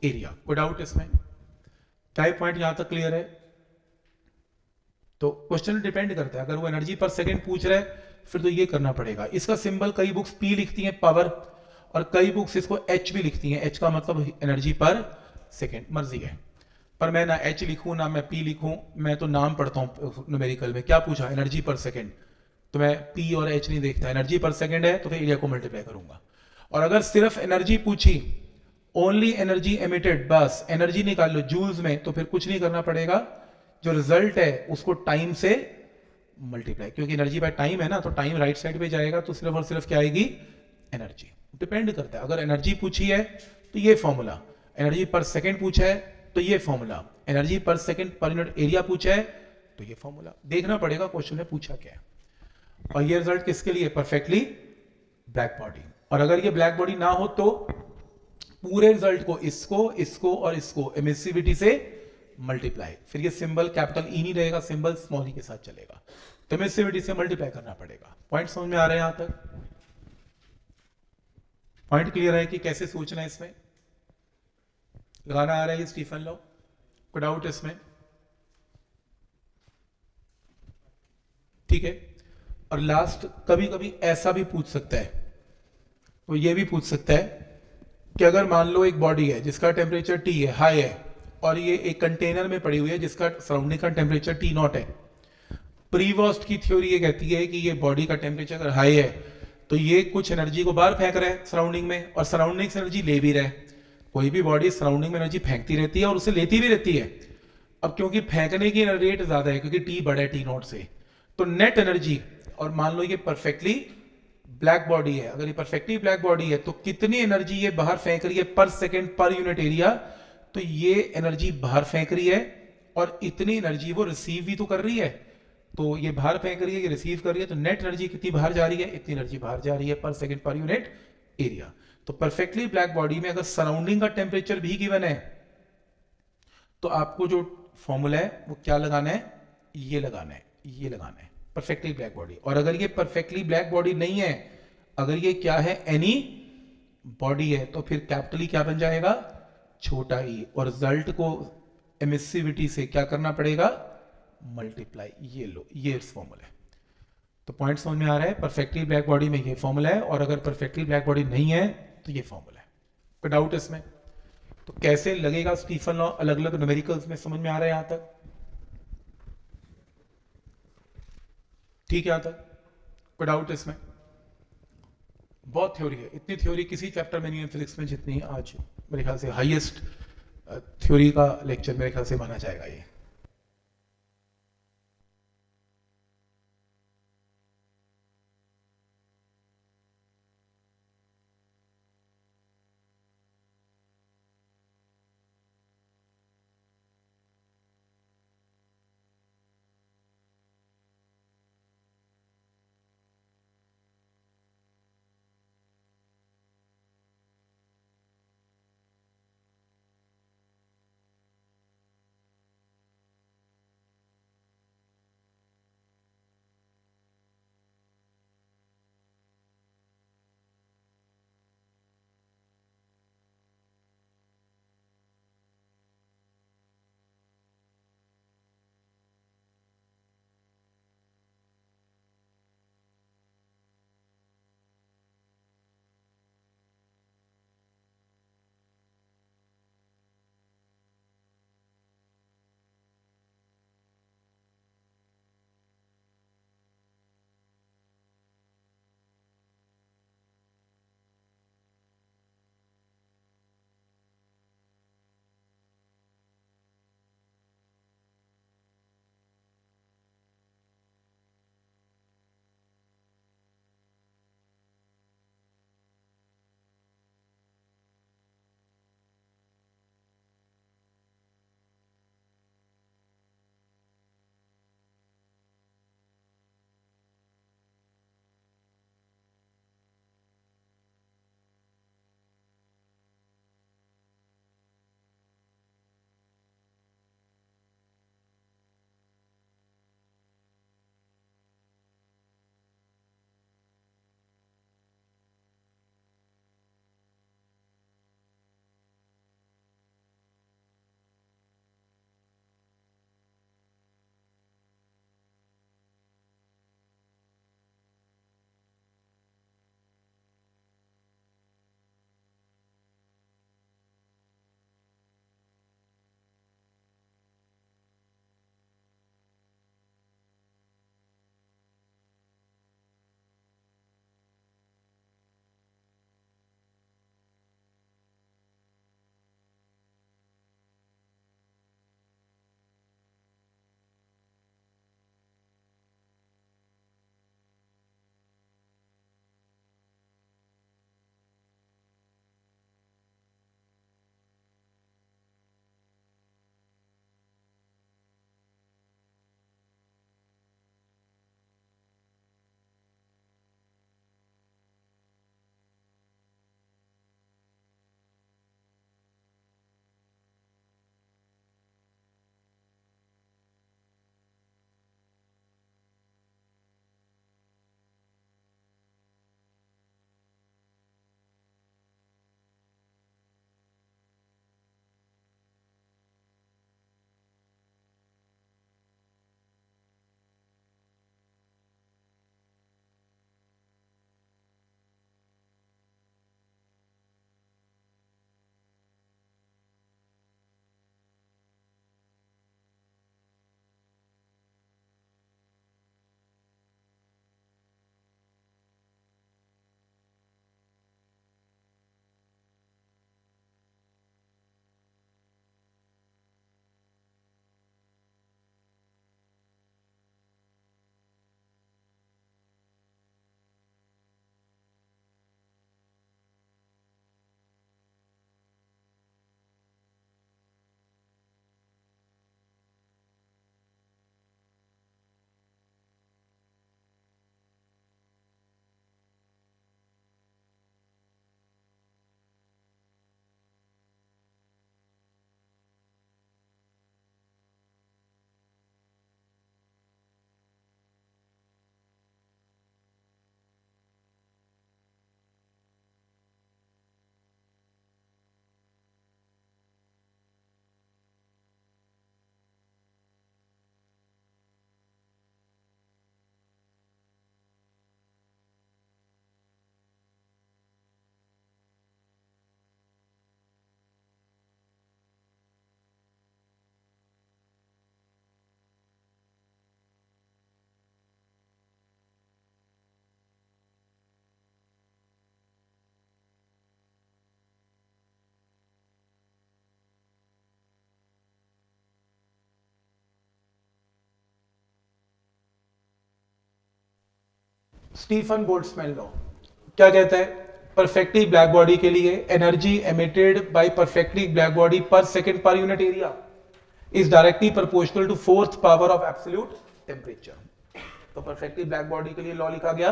एरिया। कोई डाउट इसमें? टाइप पॉइंट यहां तक क्लियर है? तो क्वेश्चन डिपेंड करता है, अगर वो एनर्जी पर सेकेंड पूछ रहा है फिर तो ये करना पड़ेगा। इसका सिंबल कई बुक्स पी लिखती हैं पावर, और कई बुक्स इसको एच भी लिखती हैं। एच का मतलब एनर्जी पर सेकेंड, मर्जी है। पर मैं ना एच लिखूं ना मैं पी लिखूं, मैं तो नाम पढ़ता हूं न्यूमेरिकल में। क्या पूछा? एनर्जी पर सेकेंड, तो मैं पी और एच नहीं देखता। एनर्जी पर सेकेंड है तो फिर एरिया को मल्टीप्लाई करूंगा। और अगर सिर्फ एनर्जी पूछी, ओनली एनर्जी एमिटेड, बस एनर्जी निकाल लो जूल्स में, तो फिर कुछ नहीं करना पड़ेगा। जो रिजल्ट है उसको टाइम से मल्टीप्लाई, क्योंकि एनर्जी बाय टाइम है ना, तो टाइम राइट साइड पे जाएगा, तो सिर्फ और सिर्फ क्या आएगी? एनर्जी। डिपेंड करता है, अगर एनर्जी पूछी है तो ये फॉर्मूला, एनर्जी पर सेकेंड पूछा है तो ये formula, energy per second per unit area पूछा है तो ये फॉर्मूला। देखना पड़ेगा क्वेश्चन में पूछा क्या है। और ये रिजल्ट किसके लिए? Perfectly black body. और अगर ये ब्लैक बॉडी ना हो तो पूरे रिजल्ट को इसको, इसको और इसको एमिसिविटी से मल्टीप्लाई, फिर ये सिंबल कैपिटल ई नहीं रहेगा, सिंबल स्मॉल ई के साथ चलेगा। तो एमिसिविटी से मल्टीप्लाई करना पड़ेगा। पॉइंट समझ में आ रहे हैं यहां तक? पॉइंट क्लियर है कि कैसे सोचना है इसमें? लगाना आ रहा है ये स्टीफन लॉ? कोई डाउट इसमें? ठीक है। और लास्ट, कभी कभी ऐसा भी पूछ सकता है, वो ये भी पूछ सकता है कि अगर मान लो एक बॉडी है जिसका टेम्परेचर टी है, हाई है, और ये एक कंटेनर में पड़ी हुई है जिसका सराउंडिंग का टेम्परेचर टी नॉट है। प्रीवॉस्ट की थ्योरी ये कहती है कि ये बॉडी का टेम्परेचर अगर हाई है तो ये कुछ एनर्जी को बाहर फेंक रहा है सराउंडिंग में, और सराउंडिंग से एनर्जी ले भी रहा है। कोई भी बॉडी सराउंडिंग में एनर्जी फेंकती रहती है और उसे लेती भी रहती है। अब क्योंकि फेंकने की रेट ज्यादा है, क्योंकि टी बड़ा है टी नॉट से, तो नेट एनर्जी, और मान लो ये परफेक्टली ब्लैक बॉडी है, अगर ये परफेक्टली ब्लैक बॉडी है तो कितनी एनर्जी ये बाहर फेंक रही है पर सेकेंड पर यूनिट एरिया? तो ये एनर्जी बाहर फेंक रही है, और इतनी एनर्जी वो रिसीव भी तो कर रही है। तो ये बाहर फेंक रही है, ये रिसीव कर रही है, तो नेट एनर्जी कितनी बाहर जा रही है? इतनी एनर्जी बाहर जा रही है पर सेकेंड पर यूनिट एरिया। तो परफेक्टली ब्लैक बॉडी में अगर सराउंडिंग का टेम्परेचर भी गिवन है तो आपको जो फॉर्मूला है वो क्या लगाना है? ये लगाना है, ये लगाना है, परफेक्टली ब्लैक बॉडी। और अगर ये परफेक्टली ब्लैक बॉडी नहीं है, अगर ये क्या है? एनी बॉडी है, तो फिर कैपिटली क्या बन जाएगा? छोटा ई, और रिजल्ट को एमिसिविटी से क्या करना पड़ेगा? मल्टीप्लाई। ये लो, ये फॉर्मूला है। तो पॉइंट समझ में आ रहा है? परफेक्टली ब्लैक बॉडी में ये फॉर्मूला है, और अगर परफेक्टली ब्लैक बॉडी नहीं है तो ये फॉर्मूला है। कोई डाउट इसमें? तो कैसे लगेगा स्टीफन लॉ अलग अलग न्यूमेरिकल्स में? समझ में आ रहा है यहां तक? ठीक है यहां तक? कोई डाउट इसमें? बहुत थ्योरी है, इतनी थ्योरी किसी चैप्टर में नहीं है फिजिक्स में जितनी आज मेरे ख्याल से हाईएस्ट थ्योरी का लेक्चर मेरे ख्याल से माना जाएगा ये। स्टीफन बोल्ट्जमैन लॉ क्या कहता है? परफेक्टली ब्लैक बॉडी के लिए energy emitted by perfectly black body per second per unit area is directly proportional to fourth power of absolute temperature. तो परफेक्टली ब्लैक बॉडी के लिए लॉ लिखा गया,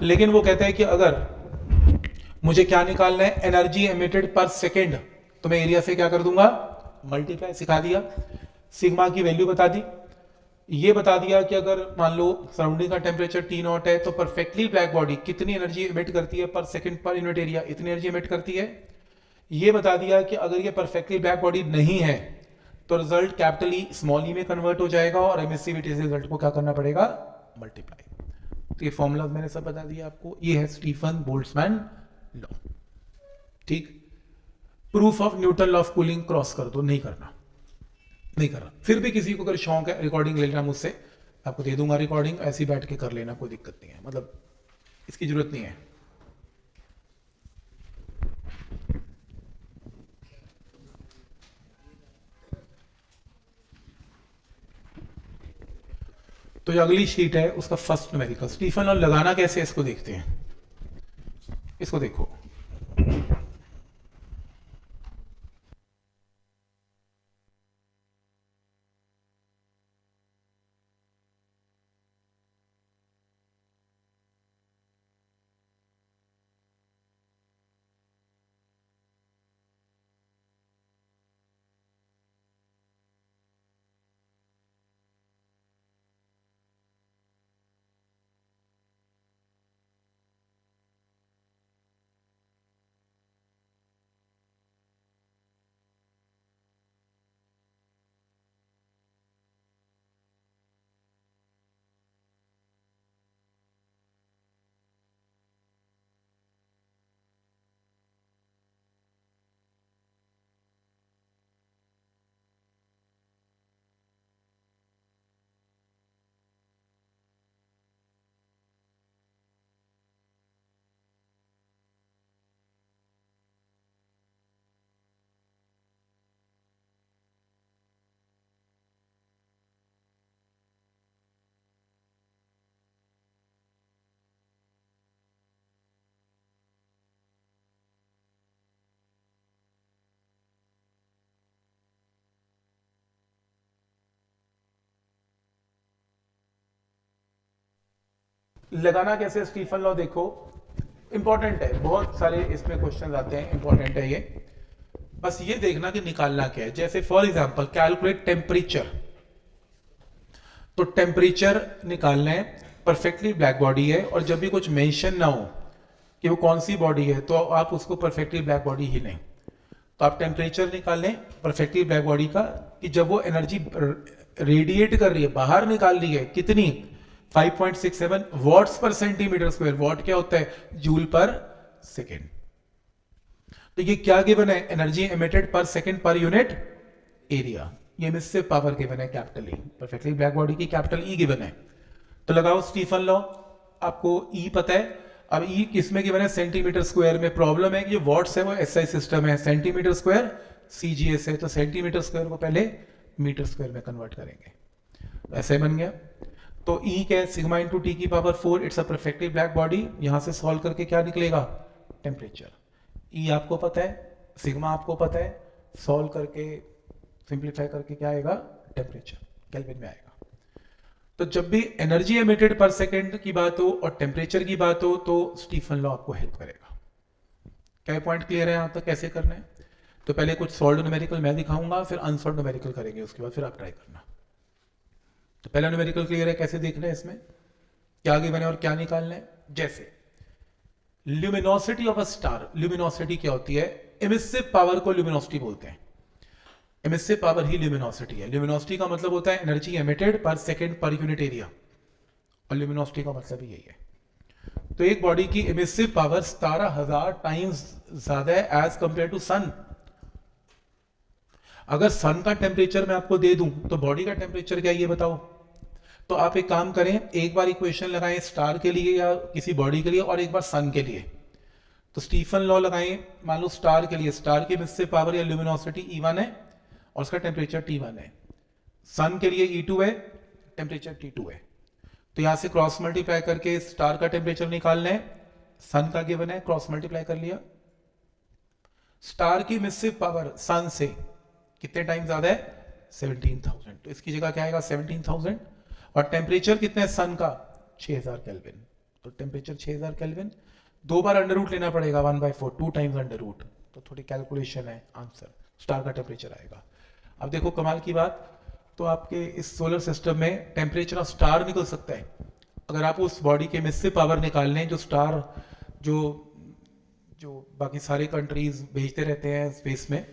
लेकिन वो कहता है कि अगर मुझे क्या निकालना है, एनर्जी एमिटेड पर सेकेंड, तो मैं एरिया से क्या कर दूंगा, मल्टीप्लाई। सिखा दिया, सिग्मा की वैल्यू बता दी, ये बता दिया कि अगर मान लो सराउंडिंग का टेम्परेचर टी नॉट है तो परफेक्टली ब्लैक बॉडी कितनी एनर्जी एमिट करती है पर सेकंड पर यूनिट एरिया, इतनी एनर्जी एमिट करती है। ये बता दिया कि अगर ये परफेक्टली ब्लैक बॉडी नहीं है तो रिजल्ट कैपिटल ई स्मॉल ई में कन्वर्ट हो जाएगा और एमिसिविटी से रिजल्ट को क्या करना पड़ेगा, मल्टीप्लाई। तो ये फॉर्मूला मैंने सब बता दिया आपको, ये है स्टीफन बोल्ट्जमैन लॉ। ठीक, proof of Newton law of cooling cross कर दो, नहीं करना, नहीं कर रहा। फिर भी किसी को अगर शौक है रिकॉर्डिंग ले लेना मुझसे, आपको दे दूंगा रिकॉर्डिंग, ऐसे ही बैठ के कर लेना, कोई दिक्कत नहीं है, मतलब इसकी जरूरत नहीं है। तो जो अगली शीट है उसका फर्स्ट न्यूमेरिकल, स्टीफन लॉ लगाना कैसे इसको देखते हैं। इसको देखो, लगाना कैसे स्टीफन लॉ देखो, इंपॉर्टेंट है, बहुत सारे इसमें क्वेश्चन आते हैं, इंपॉर्टेंट है ये। बस ये देखना कि निकालना क्या है। जैसे फॉर एग्जांपल कैलकुलेट टेम्परेचर, तो टेम्परेचर निकालना है, परफेक्टली ब्लैक बॉडी है और जब भी कुछ मेंशन ना हो कि वो कौन सी बॉडी है तो आप उसको परफेक्टली ब्लैक बॉडी ही लें। तो आप टेम्परेचर निकाल लें परफेक्टली ब्लैक बॉडी का कि जब वो एनर्जी रेडिएट कर रही है, बाहर निकाल रही है, कितनी, 5.67 वॉट्स पर सेंटीमीटर स्क्वायर। वॉट क्या होता है, जूल पर सेकेंड। तो ये क्या गिवन है, energy emitted per second per unit area, ये एमिसिव पावर गिवन है capital E, perfectly black body की कैपिटल ई गिवन है। तो लगाओ स्टीफन लॉ, आपको ई पता है। अब ई किसमें गिवन है, सेंटीमीटर स्क्वायर में। प्रॉब्लम है कि जो वॉट्स है वो एसआई सिस्टम है, सेंटीमीटर स्क्वायर सीजीएस है, तो सेंटीमीटर स्क्वायर को पहले मीटर स्क्वायर में कन्वर्ट करेंगे, ऐसे बन गया। तो ई क्या है, सिग्मा इंटू टी की power 4, it's a perfectly black body. यहां से सॉल्व करके क्या निकलेगा, टेम्परेचर। ई आपको पता है, सिग्मा आपको पता है, सॉल्व करके सिंप्लीफाई करके क्या आएगा, टेम्परेचर केल्विन में आएगा। तो जब भी एनर्जी एमिटेड पर सेकेंड की बात हो और टेम्परेचर की बात हो तो स्टीफन लॉ आपको हेल्प करेगा। क्या पॉइंट क्लियर है यहां तक, कैसे करना है? तो पहले कुछ सॉल्व न्यूमेरिकल मैं दिखाऊंगा, फिर अनसॉल्व न्यूमेरिकल करेंगे, उसके बाद फिर आप ट्राई करना। तो पहला न्यूमेरिकल क्लियर है, कैसे देखना है, इसमें क्या गिवन है और क्या निकालना है। जैसे luminosity of a star, luminosity क्या होती है, एमिसिव पावर को ल्यूमिनोसिटी बोलते हैं। एमिसिव पावर ही ल्यूमिनोसिटी है। ल्यूमिनोसिटी का मतलब होता है energy emitted per second per unit area, और ल्यूमिनोसिटी का मतलब ही यही है। तो एक बॉडी की एमिसिव पावर 17,000 टाइम्स ज्यादा है एज कंपेयर टू सन। अगर सन का टेम्परेचर मैं आपको दे दूं तो बॉडी का टेम्परेचर क्या है ये बताओ। तो आप एक काम करें, एक बार इक्वेशन लगाएं स्टार के लिए या किसी बॉडी के लिए और एक बार सन के लिए। तो स्टीफन लॉ लगाएं, मान लो स्टार के लिए, स्टार की एमिसिव पावर या ल्यूमिनोसिटी E1 है और उसका टेम्परेचर T1 है। सन के लिए E2 है, टेम्परेचर T2 है। तो यहां से क्रॉस मल्टीप्लाई करके स्टार का टेम्परेचर निकालना है, सन का गिवन है, क्रॉस मल्टीप्लाई कर लिया। स्टार की मिसिव पावर सन से कितने टाइम ज्यादा है, 17,000, तो इसकी जगह क्या आएगा 17,000। और टेम्परेचर कितना है सन का, 6000 केल्विन, तो टेम्परेचर 6000 केल्विन। दो बार अंडर रूट लेना पड़ेगा, 1/4, 2 टाइम्स अंडर रूट, तो थोड़ी कैलकुलेशन है, आंसर स्टार का टेम्परेचर आएगा। अब देखो कमाल की बात, तो आपके इस सोलर सिस्टम में टेम्परेचर ऑफ स्टार निकल सकता है। अगर आप उस बॉडी के मिसिव पावर निकाल लें, जो स्टार जो जो बाकी सारे कंट्रीज भेजते रहते हैं स्पेस में,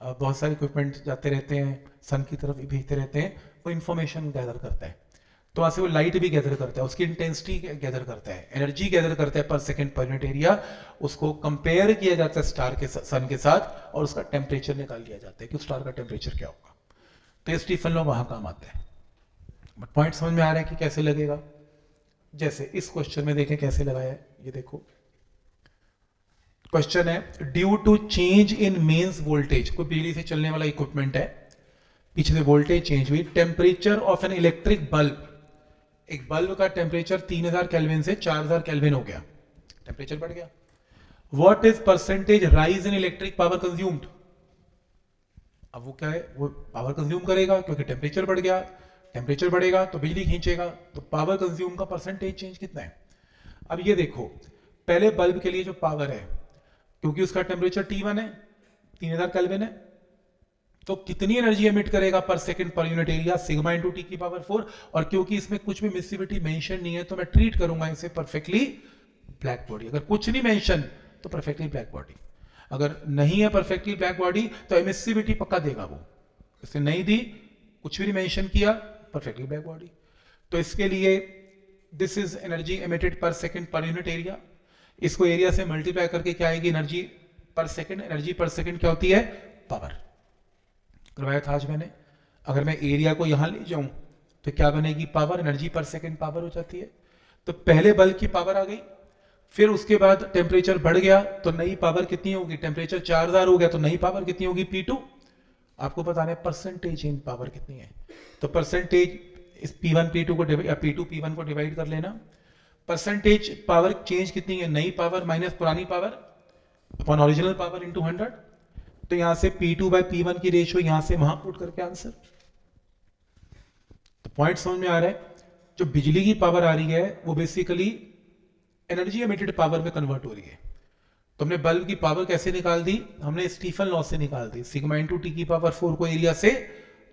बहुत सारे इक्विपमेंट जाते रहते हैं, सन की तरफ भी भेजते रहते हैं, वो इंफॉर्मेशन गैदर करता है, तो वहां से वो लाइट भी गैदर करता है, उसकी इंटेंसिटी गैदर करता है, एनर्जी गैदर करता है पर सेकंड पर यूनिट एरिया, उसको कंपेयर किया जाता है स्टार के सन के साथ, और उसका टेम्परेचर निकाल लिया जाता है कि स्टार का टेम्परेचर क्या होगा। तो स्टीफन लॉ वहां काम आता है। बट पॉइंट समझ में आ रहा है कि कैसे लगेगा। जैसे इस क्वेश्चन में देखें कैसे लगाया है, ये देखो क्वेश्चन है, due to change in mains voltage, कोई बिजली से चलने वाला इक्विपमेंट है, पीछे से वोल्टेज चेंज हुई, temperature of an electric bulb, एक बल्ब का टेम्परेचर 3000 केल्विन से 4000 केल्विन हो गया, टेम्परेचर बढ़ गया। What is percentage rise in electric power consumed, अब वो क्या है, वो पावर कंज्यूम करेगा क्योंकि टेम्परेचर बढ़ गया, टेम्परेचर बढ़ेगा तो बिजली खींचेगा, तो पावर कंज्यूम का परसेंटेज चेंज कितना है। अब ये देखो, पहले बल्ब के लिए जो पावर है, क्योंकि उसका टेम्परेचर T1 है, 3000 केल्विन है, तो कितनी एनर्जी एमिट करेगा पर second per unit area, sigma into T की पावर 4, और क्योंकि इसमें कुछ भी मिसिविटी मेंशन नहीं है, तो मैं ट्रीट करूंगा इसे परफेक्टली ब्लैक बॉडी। अगर कुछ नहीं मेंशन तो परफेक्टली ब्लैक बॉडी, अगर नहीं है परफेक्टली ब्लैक बॉडी तो एमिसिविटी पक्का देगा वो, इसने नहीं दी, कुछ भी नहीं मेंशन किया, परफेक्टली ब्लैक बॉडी। तो इसके लिए this is energy emitted per second per unit area, इसको एरिया से मल्टीप्लाई करके क्या आएगी energy per second, energy per second क्या होती है, पावर, करवाया था आज मैंने। अगर मैं एरिया को यहां ले जाऊं तो क्या बनेगी, power, energy per second power हो जाती है। तो पहले बल्ब की पावर आ गई, फिर उसके बाद टेम्परेचर बढ़ गया तो नई पावर कितनी होगी, टेम्परेचर 4000 हो गया तो नई पावर कितनी होगी, P2। आपको बताना है परसेंटेज इन पावर कितनी है, तो परसेंटेज इस P1 P2 को या P2 P1 को डिवाइड कर लेना, परसेंटेज पावर चेंज कितनी है, नई पावर माइनस पुरानी power upon original power into 100, तो यहां से P2 बाय P1 की रेशियो यहां से वहां पुट करके आंसर। तो पॉइंट समझ में आ रहा है, जो बिजली की पावर आ रही है वो बेसिकली एनर्जी एमिटेड पावर में कन्वर्ट हो रही है। तो हमने बल्ब की पावर कैसे निकाल दी, हमने स्टीफन लॉ से निकाल दी, सिग्मा इंटू टी की पावर 4 को एरिया से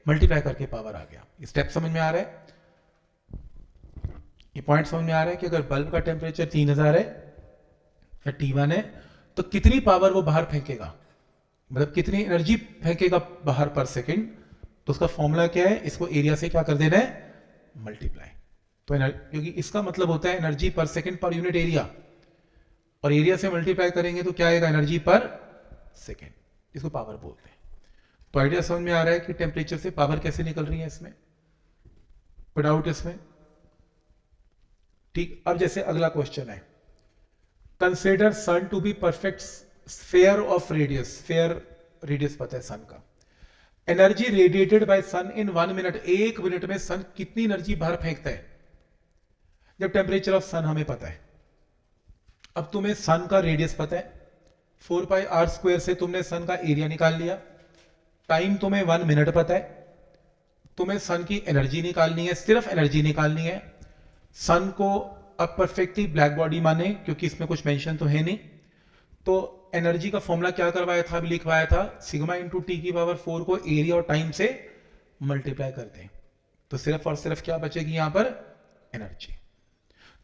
मल्टीप्लाई करके पावर आ गया। स्टेप समझ में आ रहा है, ये पॉइंट समझ में आ रहा है कि अगर बल्ब का टेम्परेचर 3000 है या T1 है, तो कितनी पावर वो बाहर फेंकेगा, मतलब कितनी एनर्जी फेंकेगा बाहर पर सेकंड, तो उसका फॉर्मूला क्या है, इसको एरिया से क्या कर देना है, मल्टीप्लाई। तो क्योंकि इसका मतलब होता है energy per second per unit area, और एरिया से मल्टीप्लाई करेंगे तो क्या आएगा, एनर्जी पर सेकंड, इसको पावर बोलते हैं। तो आइडिया समझ में आ रहा है कि टेम्परेचर से पावर कैसे निकल रही है इसमें, कोई डाउट इसमें, ठीक। अब जैसे अगला क्वेश्चन है, consider sun to be perfect sphere of radius, sphere radius पता है सन का, energy radiated by sun in 1 minute, 1 minute में सन कितनी एनर्जी बाहर फेंकता है, जब टेम्परेचर ऑफ सन हमें पता है। अब तुम्हें सन का रेडियस पता है, 4πr² से तुमने सन का एरिया निकाल लिया, टाइम तुम्हें 1 मिनट पता है, तुम्हें सन की एनर्जी निकालनी है, सिर्फ एनर्जी निकालनी है। सन को अब परफेक्टली ब्लैक बॉडी माने क्योंकि इसमें कुछ मेंशन तो है नहीं, तो एनर्जी का फॉर्मूला क्या करवाया था, अभी लिखवाया था, सिग्मा इंटू टी की पावर 4 को एरिया और टाइम से मल्टीप्लाई करते हैं, तो सिर्फ और सिर्फ क्या बचेगी यहां पर, एनर्जी।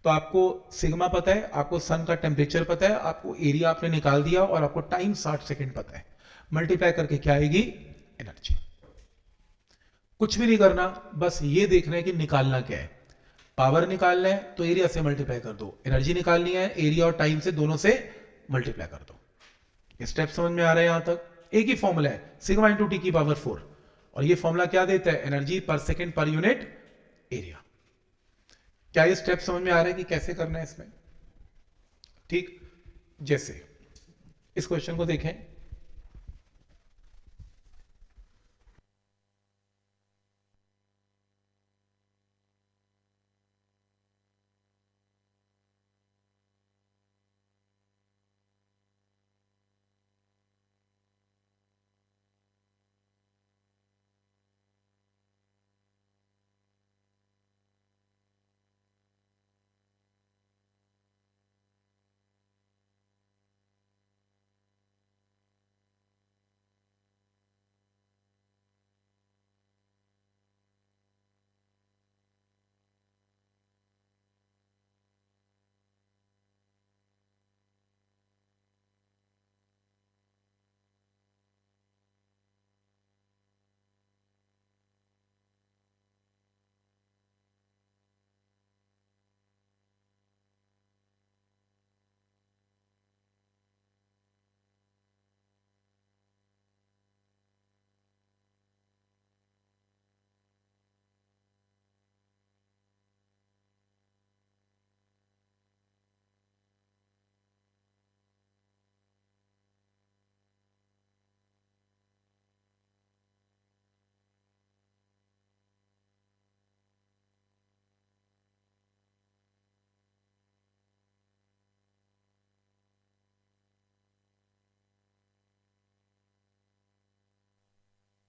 तो आपको सिग्मा पता है, आपको सन का टेम्परेचर पता है, आपको एरिया आपने निकाल दिया, और आपको टाइम 60 सेकंड पता है, मल्टीप्लाई करके क्या आएगी, एनर्जी। कुछ भी नहीं करना, बस ये देखना है कि निकालना क्या है, पावर निकालना है तो एरिया से मल्टीप्लाई कर दो, एनर्जी निकालनी है एरिया और टाइम से दोनों से मल्टीप्लाई कर दो। स्टेप समझ में आ रहा है यहां तक, एक ही फॉर्मूला है, सिग्मा इंटू टी की पावर 4, और ये फॉर्मूला क्या देता है, energy per second per unit area. क्या ये स्टेप समझ में आ रहा है कि कैसे करना है इसमें, ठीक। जैसे इस क्वेश्चन को देखें,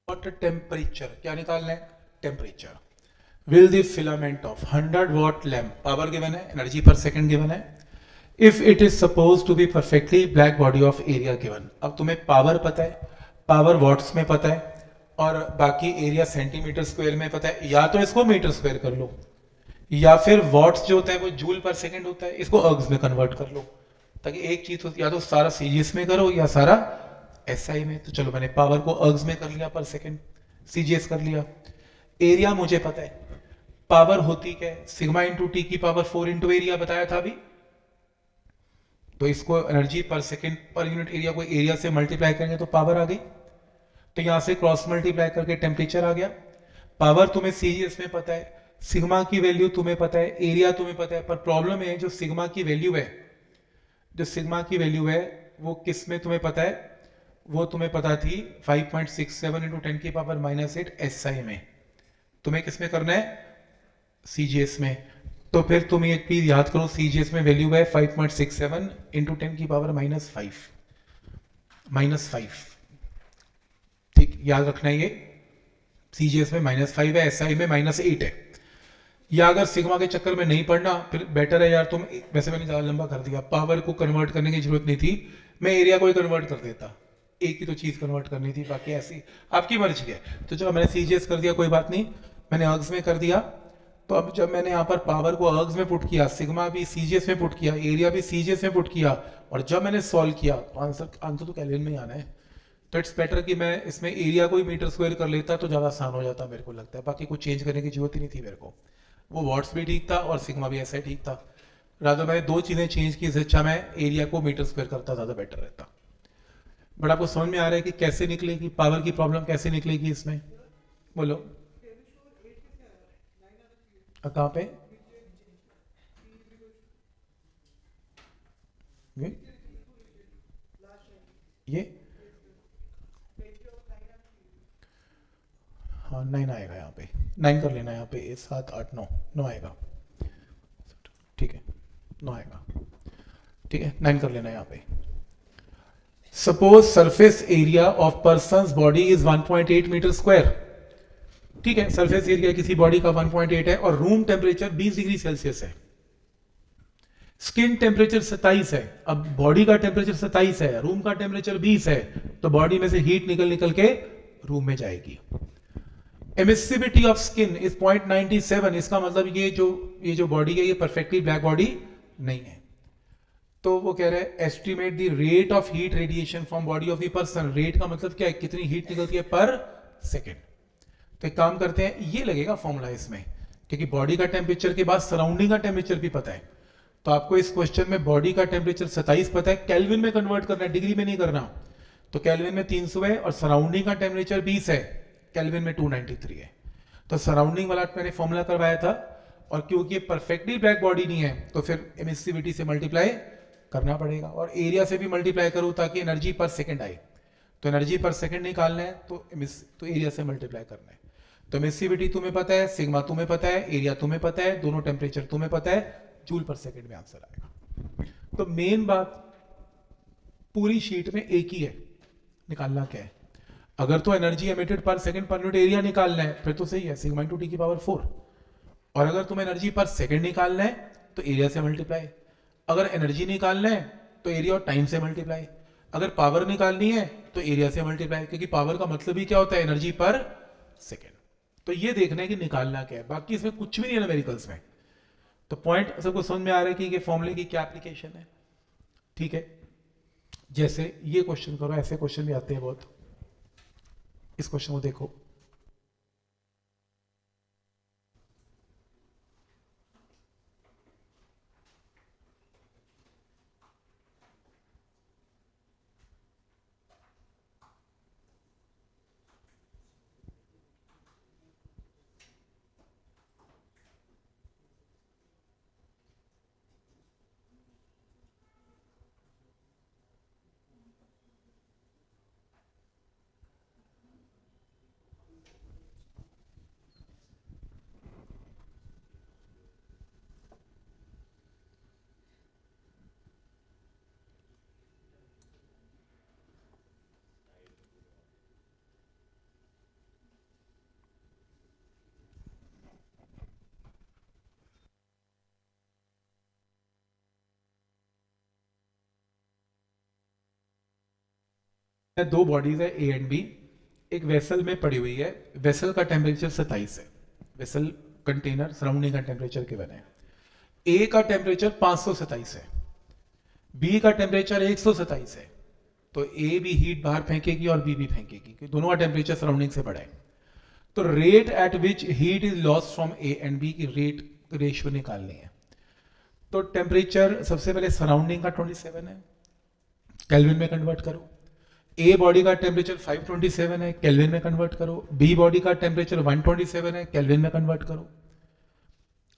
वॉट टेम्परेचर, क्या निकालना है, temperature. Will the filament of 100 watt lamp, power given है, एनर्जी पर सेकंड गिवन है, if it is suppose to be perfectly black body of area given. अब तुम्हें पावर पता है, पावर वॉट्स में पता है, और बाकी एरिया सेंटीमीटर स्क्वायर में पता है, या तो इसको मीटर स्क्वायर कर लो, या फिर वॉट्स जो होता है वो जूल पर सेकंड होता है, इसको अर्ग्स में कन्वर्ट कर लो, ताकि एक चीज या तो सारा सीजीएस में करो या सारा एसआई में। तो चलो मैंने पावर को अर्ग्स में कर लिया, पर सेकंड सीजीएस कर लिया। एरिया मुझे पता है, पावर होती क्या है, सिग्मा इंटू टी की पावर 4 इंटू एरिया बताया था अभी। तो इसको energy per second per unit area को एरिया से मल्टीप्लाई करेंगे तो पावर आ गई। तो यहां से क्रॉस मल्टीप्लाई करके टेम्परेचर आ गया। पावर तुम्हें सीजीएस में पता है, सिग्मा की वैल्यू तुम्हें पता है, एरिया तुम्हें पता है, पर प्रॉब्लम है जो सिग्मा की वैल्यू है, जो सिग्मा की वैल्यू है वो किस में तुम्हें पता है, वो तुम्हें पता थी 5.67 इंटू 10 की पावर -8 एसआई में। तुम्हें किस में करना है, सीजीएस में। तो फिर तुम एक चीज याद करो, सीजीएस में वैल्यू है 5.67 इंटू 10 की पावर -5, ठीक याद रखना है ये। सीजीएस में -5 है, एसआई में -8 है। या अगर सिग्मा के चक्कर में नहीं पढ़ना, फिर बेटर है यार तुम, वैसे मैंने ज्यादा लंबा कर दिया, पावर को कन्वर्ट करने की जरूरत नहीं थी, मैं एरिया को ही कन्वर्ट कर देता, एक ही तो चीज कन्वर्ट करनी थी, बाकी ऐसी आपकी मर्जी है। तो चलो मैंने सीजीएस कर दिया, कोई बात नहीं, मैंने अर्ग्स में कर दिया। तो अब जब मैंने यहाँ पर पावर को अर्ग्स में पुट किया, सिग्मा भी सीजीएस में पुट किया, एरिया भी सीजीएस में पुट किया, और जब मैंने सॉल्व किया तो आंसर तो केल्विन में ही आना है। तो इट्स बेटर कि मैं इसमें एरिया को ही मीटर स्क्वायर कर लेता, तो ज़्यादा आसान हो जाता मेरे को लगता है। बाकी कुछ चेंज करने की जरूरत ही नहीं थी मेरे को, वो वॉट्स भी ठीक था और सिग्मा भी ऐसा ही ठीक था। रादर मैंने दो चीज़ें चेंज की, इससे अच्छा मैं एरिया को मीटर स्क्वायर करता, ज़्यादा बेटर रहता। बट आपको समझ में आ रहा है कि कैसे निकलेगी पावर की प्रॉब्लम, कैसे निकलेगी इसमें, बोलो। कहाँ पे ये हाँ 9 आएगा यहाँ पे, 9 कर लेना यहाँ पे, 7 8 9 9 आएगा, ठीक है 9 आएगा, ठीक है 9 कर लेना यहाँ पे। Suppose surface area of person body is 1.8 metre square, ठीक है, सरफेस एरिया किसी बॉडी का 1.8 है, और रूम टेम्परेचर 20 डिग्री सेल्सियस है, स्किन टेम्परेचर 27 है। अब बॉडी का टेम्परेचर 27 है, रूम का टेम्परेचर 20 है, तो बॉडी में से हीट निकल निकल के रूम में जाएगी। एमिसिविटी ऑफ स्किन इज 0.97, इसका मतलब ये जो बॉडी है ये परफेक्टली ब्लैक बॉडी नहीं है। तो वो कह रहा है estimate the rate of heat radiation from body of the person. Rate का मतलब क्या है, कितनी हीट निकलती है पर सेकेंड। तो एक काम करते हैं, ये लगेगा फॉर्मूला इसमें, क्योंकि बॉडी का टेम्परेचर के बाद सराउंडिंग का टेम्परेचर भी पता है। तो आपको इस क्वेश्चन में बॉडी का टेम्परेचर 27 पता है, केल्विन में कन्वर्ट करना है, डिग्री में नहीं करना। तो केल्विन में 300 है, और सराउंडिंग का टेम्परेचर 20 है, केल्विन में 293 है। तो सराउंडिंग वाला मैंने फॉर्मूला करवाया था, और क्योंकि ये परफेक्टली ब्लैक बॉडी नहीं है, तो फिर एमिसिविटी से मल्टीप्लाई करना पड़ेगा, और एरिया से भी मल्टीप्लाई करूँ ताकि एनर्जी पर सेकंड आए। तो एनर्जी पर सेकंड निकालना है तो एरिया से मल्टीप्लाई करना है। तो एमिसिविटी तुम्हें पता है, सिग्मा तुम्हें पता है, एरिया तुम्हें पता है, दोनों टेम्परेचर तुम्हें पता है, जूल पर सेकंड में आंसर आएगा। तो मेन बात पूरी शीट में एक ही है, निकालना क्या है। अगर तो energy emitted per second per unit area निकालना है, फिर तो सही है, सिग्मा इंटू टी की पावर 4। और अगर तुम्हें एनर्जी पर सेकंड निकालना है तो एरिया से मल्टीप्लाई। अगर एनर्जी निकालना है तो एरिया और टाइम से मल्टीप्लाई। अगर पावर निकालनी है तो एरिया से मल्टीप्लाई, क्योंकि पावर का मतलब ही क्या होता है, एनर्जी पर सेकेंड। तो ये देखना है कि निकालना क्या है, बाकी इसमें कुछ भी नहीं है न्यूमेरिकल्स में। तो पॉइंट सबको समझ में आ रहा है कि ये फॉर्मूले की क्या एप्लीकेशन है, ठीक है। जैसे ये क्वेश्चन करो, ऐसे क्वेश्चन भी आते हैं बहुत। इस क्वेश्चन को देखो, दो बॉडीज है ए एंड बी, एक वेसल में पड़ी हुई है, वेसल का टेम्परेचर 27 है, वेसल कंटेनर सराउंडिंग का टेम्परेचर गिवन है, ए का टेम्परेचर 527 है, बी का टेम्परेचर 127 है, तो ए भी हीट बाहर फेंकेगी और बी भी फेंकेगी क्योंकि दोनों का टेम्परेचर सराउंडिंग से बड़ा है। तो rate at which heat is lost from A and B की रेट रेशियो निकालनी है। तो टेम्परेचर सबसे पहले सराउंडिंग का 27 है, केल्विन में कन्वर्ट करो, ए बॉडी का टेम्परेचर 527 है, केल्विन में कन्वर्ट करो, बी बॉडी का टेम्परेचर 127 है, केल्विन में कन्वर्ट करो।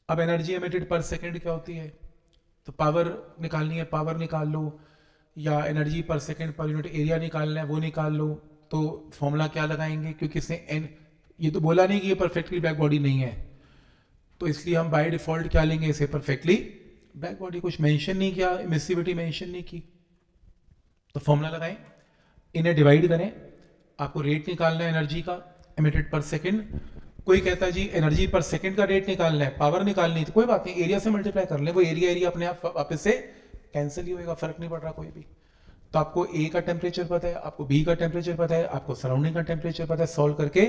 अब एनर्जी एमिटेड पर सेकंड क्या होती है, तो पावर निकालनी है, पावर निकाल लो, या energy per second per unit area निकालना है वो निकाल लो। तो फॉर्मूला क्या लगाएंगे, क्योंकि इसने एन, ये तो बोला नहीं कि ये परफेक्टली ब्लैक बॉडी नहीं है, तो इसलिए हम बाय डिफॉल्ट क्या लेंगे, इसे परफेक्टली ब्लैक बॉडी। कुछ मेंशन नहीं किया, एमिसिविटी मेंशन नहीं की, तो फॉर्मूला लगाएं, इन्हें डिवाइड करें, आपको रेट निकालना है एनर्जी का एमिटेड पर सेकंड। कोई कहता है जी एनर्जी पर सेकंड का रेट निकालना है, पावर निकालनी है, तो कोई बात नहीं, एरिया से मल्टीप्लाई कर लें, वो एरिया अपने आप वापस से कैंसिल ही होएगा, फर्क नहीं पड़ रहा कोई भी। तो आपको ए का टेम्परेचर पता है, आपको बी का टेम्परेचर पता है, आपको सराउंडिंग का टेम्परेचर पता है, सॉल्व करके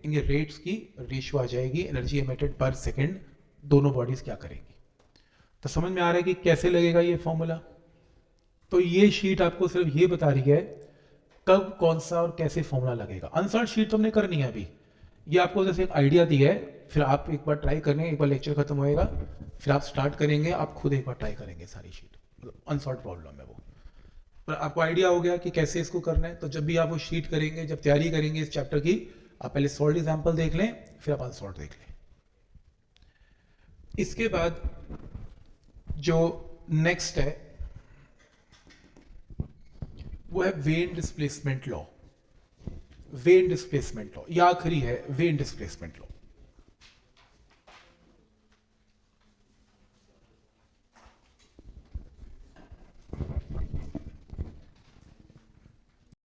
इनके रेट्स की रेशियो आ जाएगी, एनर्जी एमिटेड पर सेकंड दोनों बॉडीज क्या करेंगी। तो समझ में आ रहा है कि कैसे लगेगा ये फॉर्मूला। तो ये शीट आपको सिर्फ ये बता रही है कब कौन सा और कैसे फॉर्मूला लगेगा। आंसर शीट तो हमने करनी है अभी, ये आपको जैसे एक आइडिया दिया है, फिर आप एक बार ट्राई करेंगे, एक बार लेक्चर खत्म होएगा फिर आप स्टार्ट करेंगे, आप खुद एक बार ट्राई करेंगे सारी शीट, अनसॉल्व प्रॉब्लम है वो, पर आपको आइडिया हो गया कि कैसे इसको करना है। तो जब भी आप वो शीट करेंगे, जब तैयारी करेंगे इस चैप्टर की, आप पहले सॉल्व एग्जाम्पल देख लें, फिर आप अनसॉल्व देख लें। इसके बाद जो नेक्स्ट है वो है when displacement law. When displacement law, यह आखिरी है वेन डिस्प्लेसमेंट लॉ।